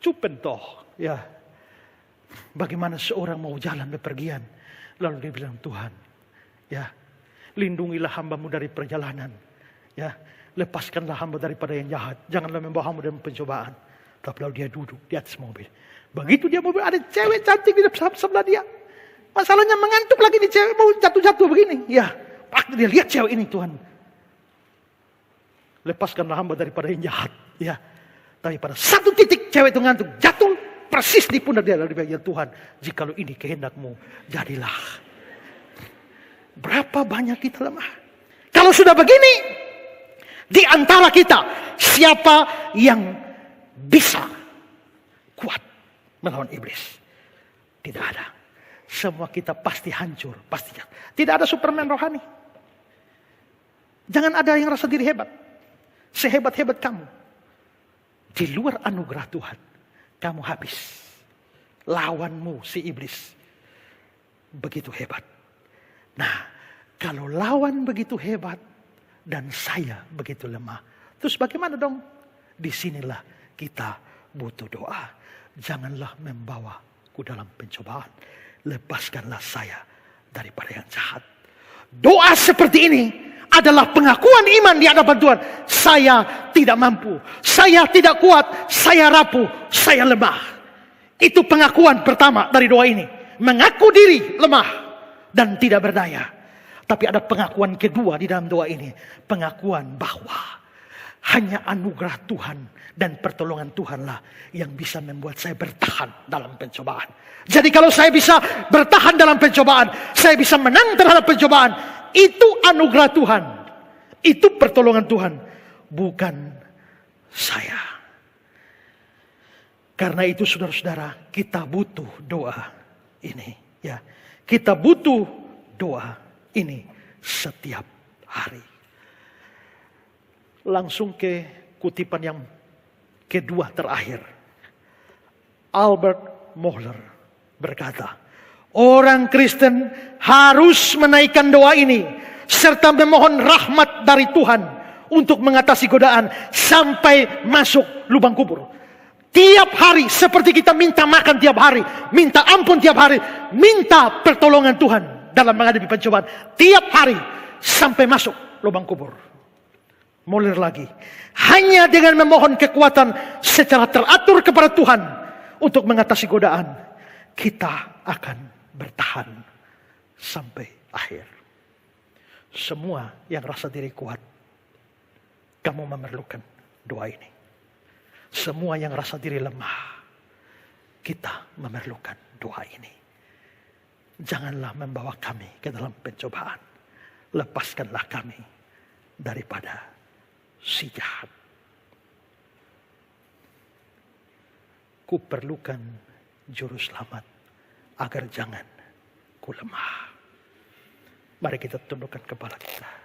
Cupentoh. Ya. Bagaimana seorang mau jalan bepergian. Lalu dia bilang, Tuhan, ya, lindungilah hambamu dari perjalanan. Ya, lepaskanlah hamba daripada yang jahat. Janganlah membawa hamba dalam pencobaan. Tapi lalu dia duduk di atas mobil. Begitu dia mobil, ada cewek cantik di sebelah dia. Masalahnya mengantuk lagi di cewek, mau jatuh-jatuh begini. Ya, waktu dia lihat cewek ini, Tuhan, lepaskanlah hamba daripada yang jahat. Ya, tapi pada satu titik cewek itu ngantuk, jatuh persis di pundak dia. Lalu dia bilang, ya Tuhan, jikalau ini kehendakmu, jadilah. Berapa banyak kita lemah. Kalau sudah begini, di antara kita, siapa yang bisa kuat melawan iblis? Tidak ada. Semua kita pasti hancur, pasti jatuh. Tidak ada Superman rohani. Jangan ada yang rasa diri hebat. Sehebat-hebat kamu. Di luar anugerah Tuhan, kamu habis. Lawanmu si iblis begitu hebat. Nah, kalau lawan begitu hebat dan saya begitu lemah, terus bagaimana dong? Disinilah kita butuh doa. Janganlah membawaku dalam pencobaan. Lepaskanlah saya daripada yang jahat. Doa seperti ini adalah pengakuan iman di hadapan Tuhan. Saya tidak mampu, saya tidak kuat, saya rapuh, saya lemah. Itu pengakuan pertama dari doa ini. Mengaku diri lemah dan tidak berdaya. Tapi ada pengakuan kedua di dalam doa ini. Pengakuan bahwa hanya anugerah Tuhan dan pertolongan Tuhanlah yang bisa membuat saya bertahan dalam pencobaan. Jadi kalau saya bisa bertahan dalam pencobaan, saya bisa menang terhadap pencobaan, itu anugerah Tuhan. Itu pertolongan Tuhan, bukan saya. Karena itu saudara-saudara, kita butuh doa ini. Ya, kita butuh doa ini setiap hari. Langsung ke kutipan yang kedua terakhir. Albert Mohler berkata, Orang Kristen harus menaikkan doa ini serta memohon rahmat dari Tuhan untuk mengatasi godaan sampai masuk lubang kubur. Tiap hari seperti kita minta makan tiap hari, minta ampun tiap hari, minta pertolongan Tuhan dalam menghadapi pencobaan tiap hari sampai masuk lubang kubur. Mulai lagi, hanya dengan memohon kekuatan secara teratur kepada Tuhan untuk mengatasi godaan, kita akan bertahan sampai akhir. Semua yang rasa diri kuat, kamu memerlukan doa ini. Semua yang rasa diri lemah, kita memerlukan doa ini. Janganlah membawa kami ke dalam pencobaan. Lepaskanlah kami daripada si jahat. Ku perlukan juru selamat agar jangan ku lemah. Mari kita tundukkan kepala kita.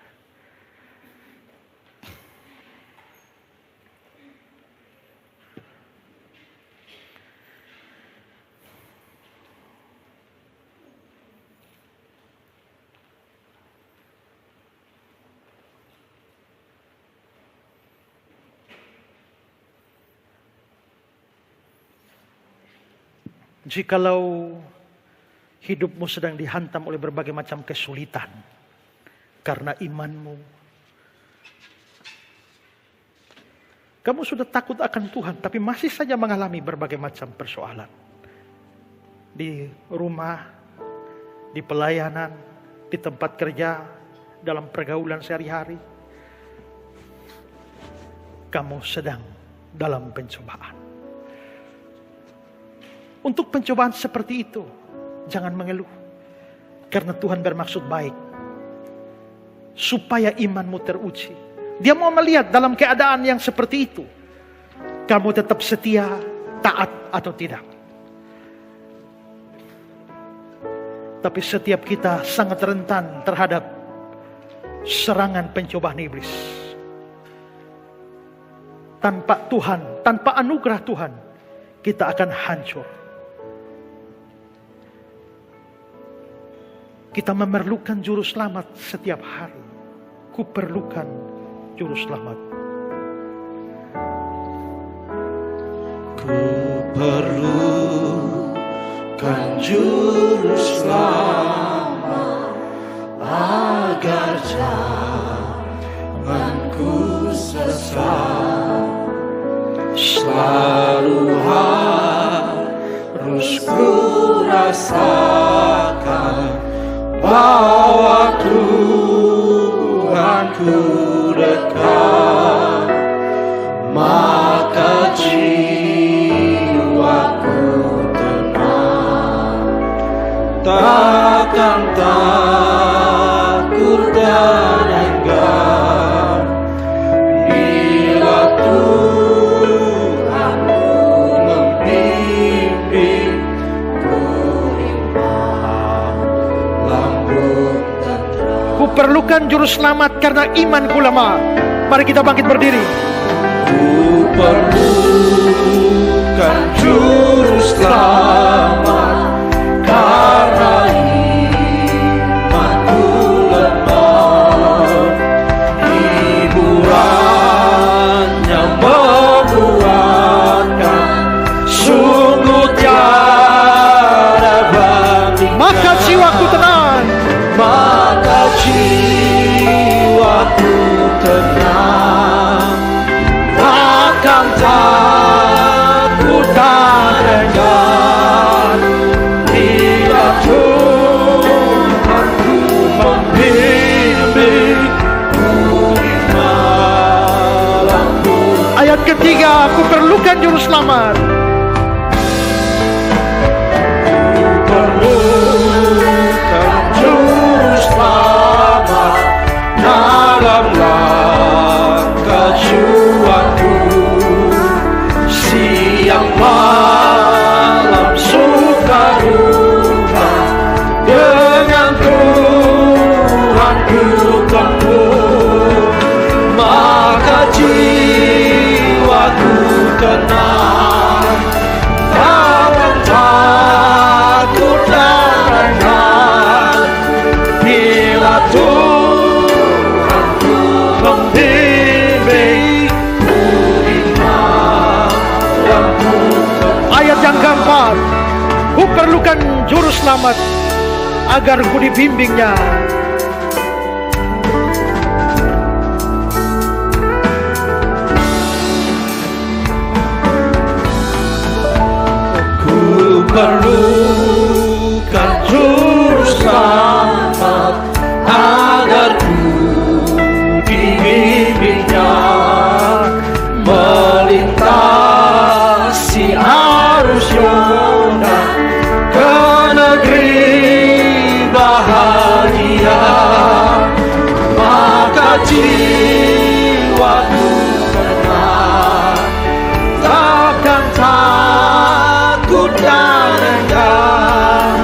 Jikalau hidupmu sedang dihantam oleh berbagai macam kesulitan karena imanmu, kamu sudah takut akan Tuhan tapi masih saja mengalami berbagai macam persoalan di rumah, di pelayanan, di tempat kerja, dalam pergaulan sehari-hari, kamu sedang dalam pencobaan. Untuk pencobaan seperti itu, jangan mengeluh. Karena Tuhan bermaksud baik. Supaya imanmu teruji. Dia mau melihat dalam keadaan yang seperti itu, kamu tetap setia, taat atau tidak. Tapi setiap kita sangat rentan terhadap serangan pencobaan iblis. Tanpa Tuhan, tanpa anugerah Tuhan, kita akan hancur. Kita memerlukan juru selamat setiap hari. Ku perlukan juru selamat. Ku perlukan juru selamat agar janganku sesat. Selalu harus ku rasakan bahwa Tuhanku dekat, maka jiwaku tenang, takkan takut dan enggan bila Tuhanku membimbing. Ku perlukan juru selamat karena imanku lemah. Mari kita bangkit berdiri. Ku perlukan juru selamat karena imanku lemah. Hiburannya membuatkan sungguh tiada bandingkan. Maka jiwaku tenang. Maka jiwaku tenang, takkan takut dan enggan bila Tuhanku membimbingku di malamku. Ayat ketiga, aku perlukan juru selamat. Dalam langkah juangku, siang malam suka duka, dengan Tuhanku tempuh, maka jiwaku tenang, perlukan juru selamat agar ku dibimbingnya. Ku perlukan juru selamat agar ku dibimbingnya, melintasi arus Yordan ke negeri bahagia. Maka jiwaku tenang, takkan takut dan enggan,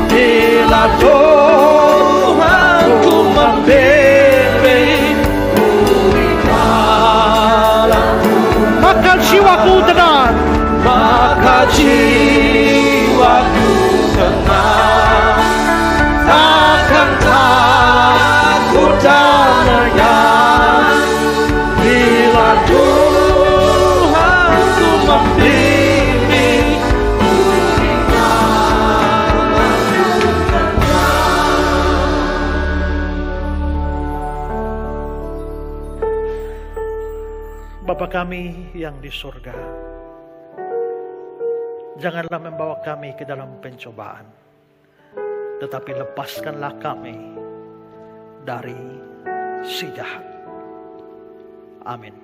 bila Tuhanku membimbing ku di jalanku. Maka jiwaku tenang, Maka jiwaku tenang, takkan takut dan enggan, bila Tuhanku membimbing ku di jalanku tenang. Bapa kami yang di surga, janganlah membawa kami ke dalam pencobaan, tetapi lepaskanlah kami dari si jahat. Amin.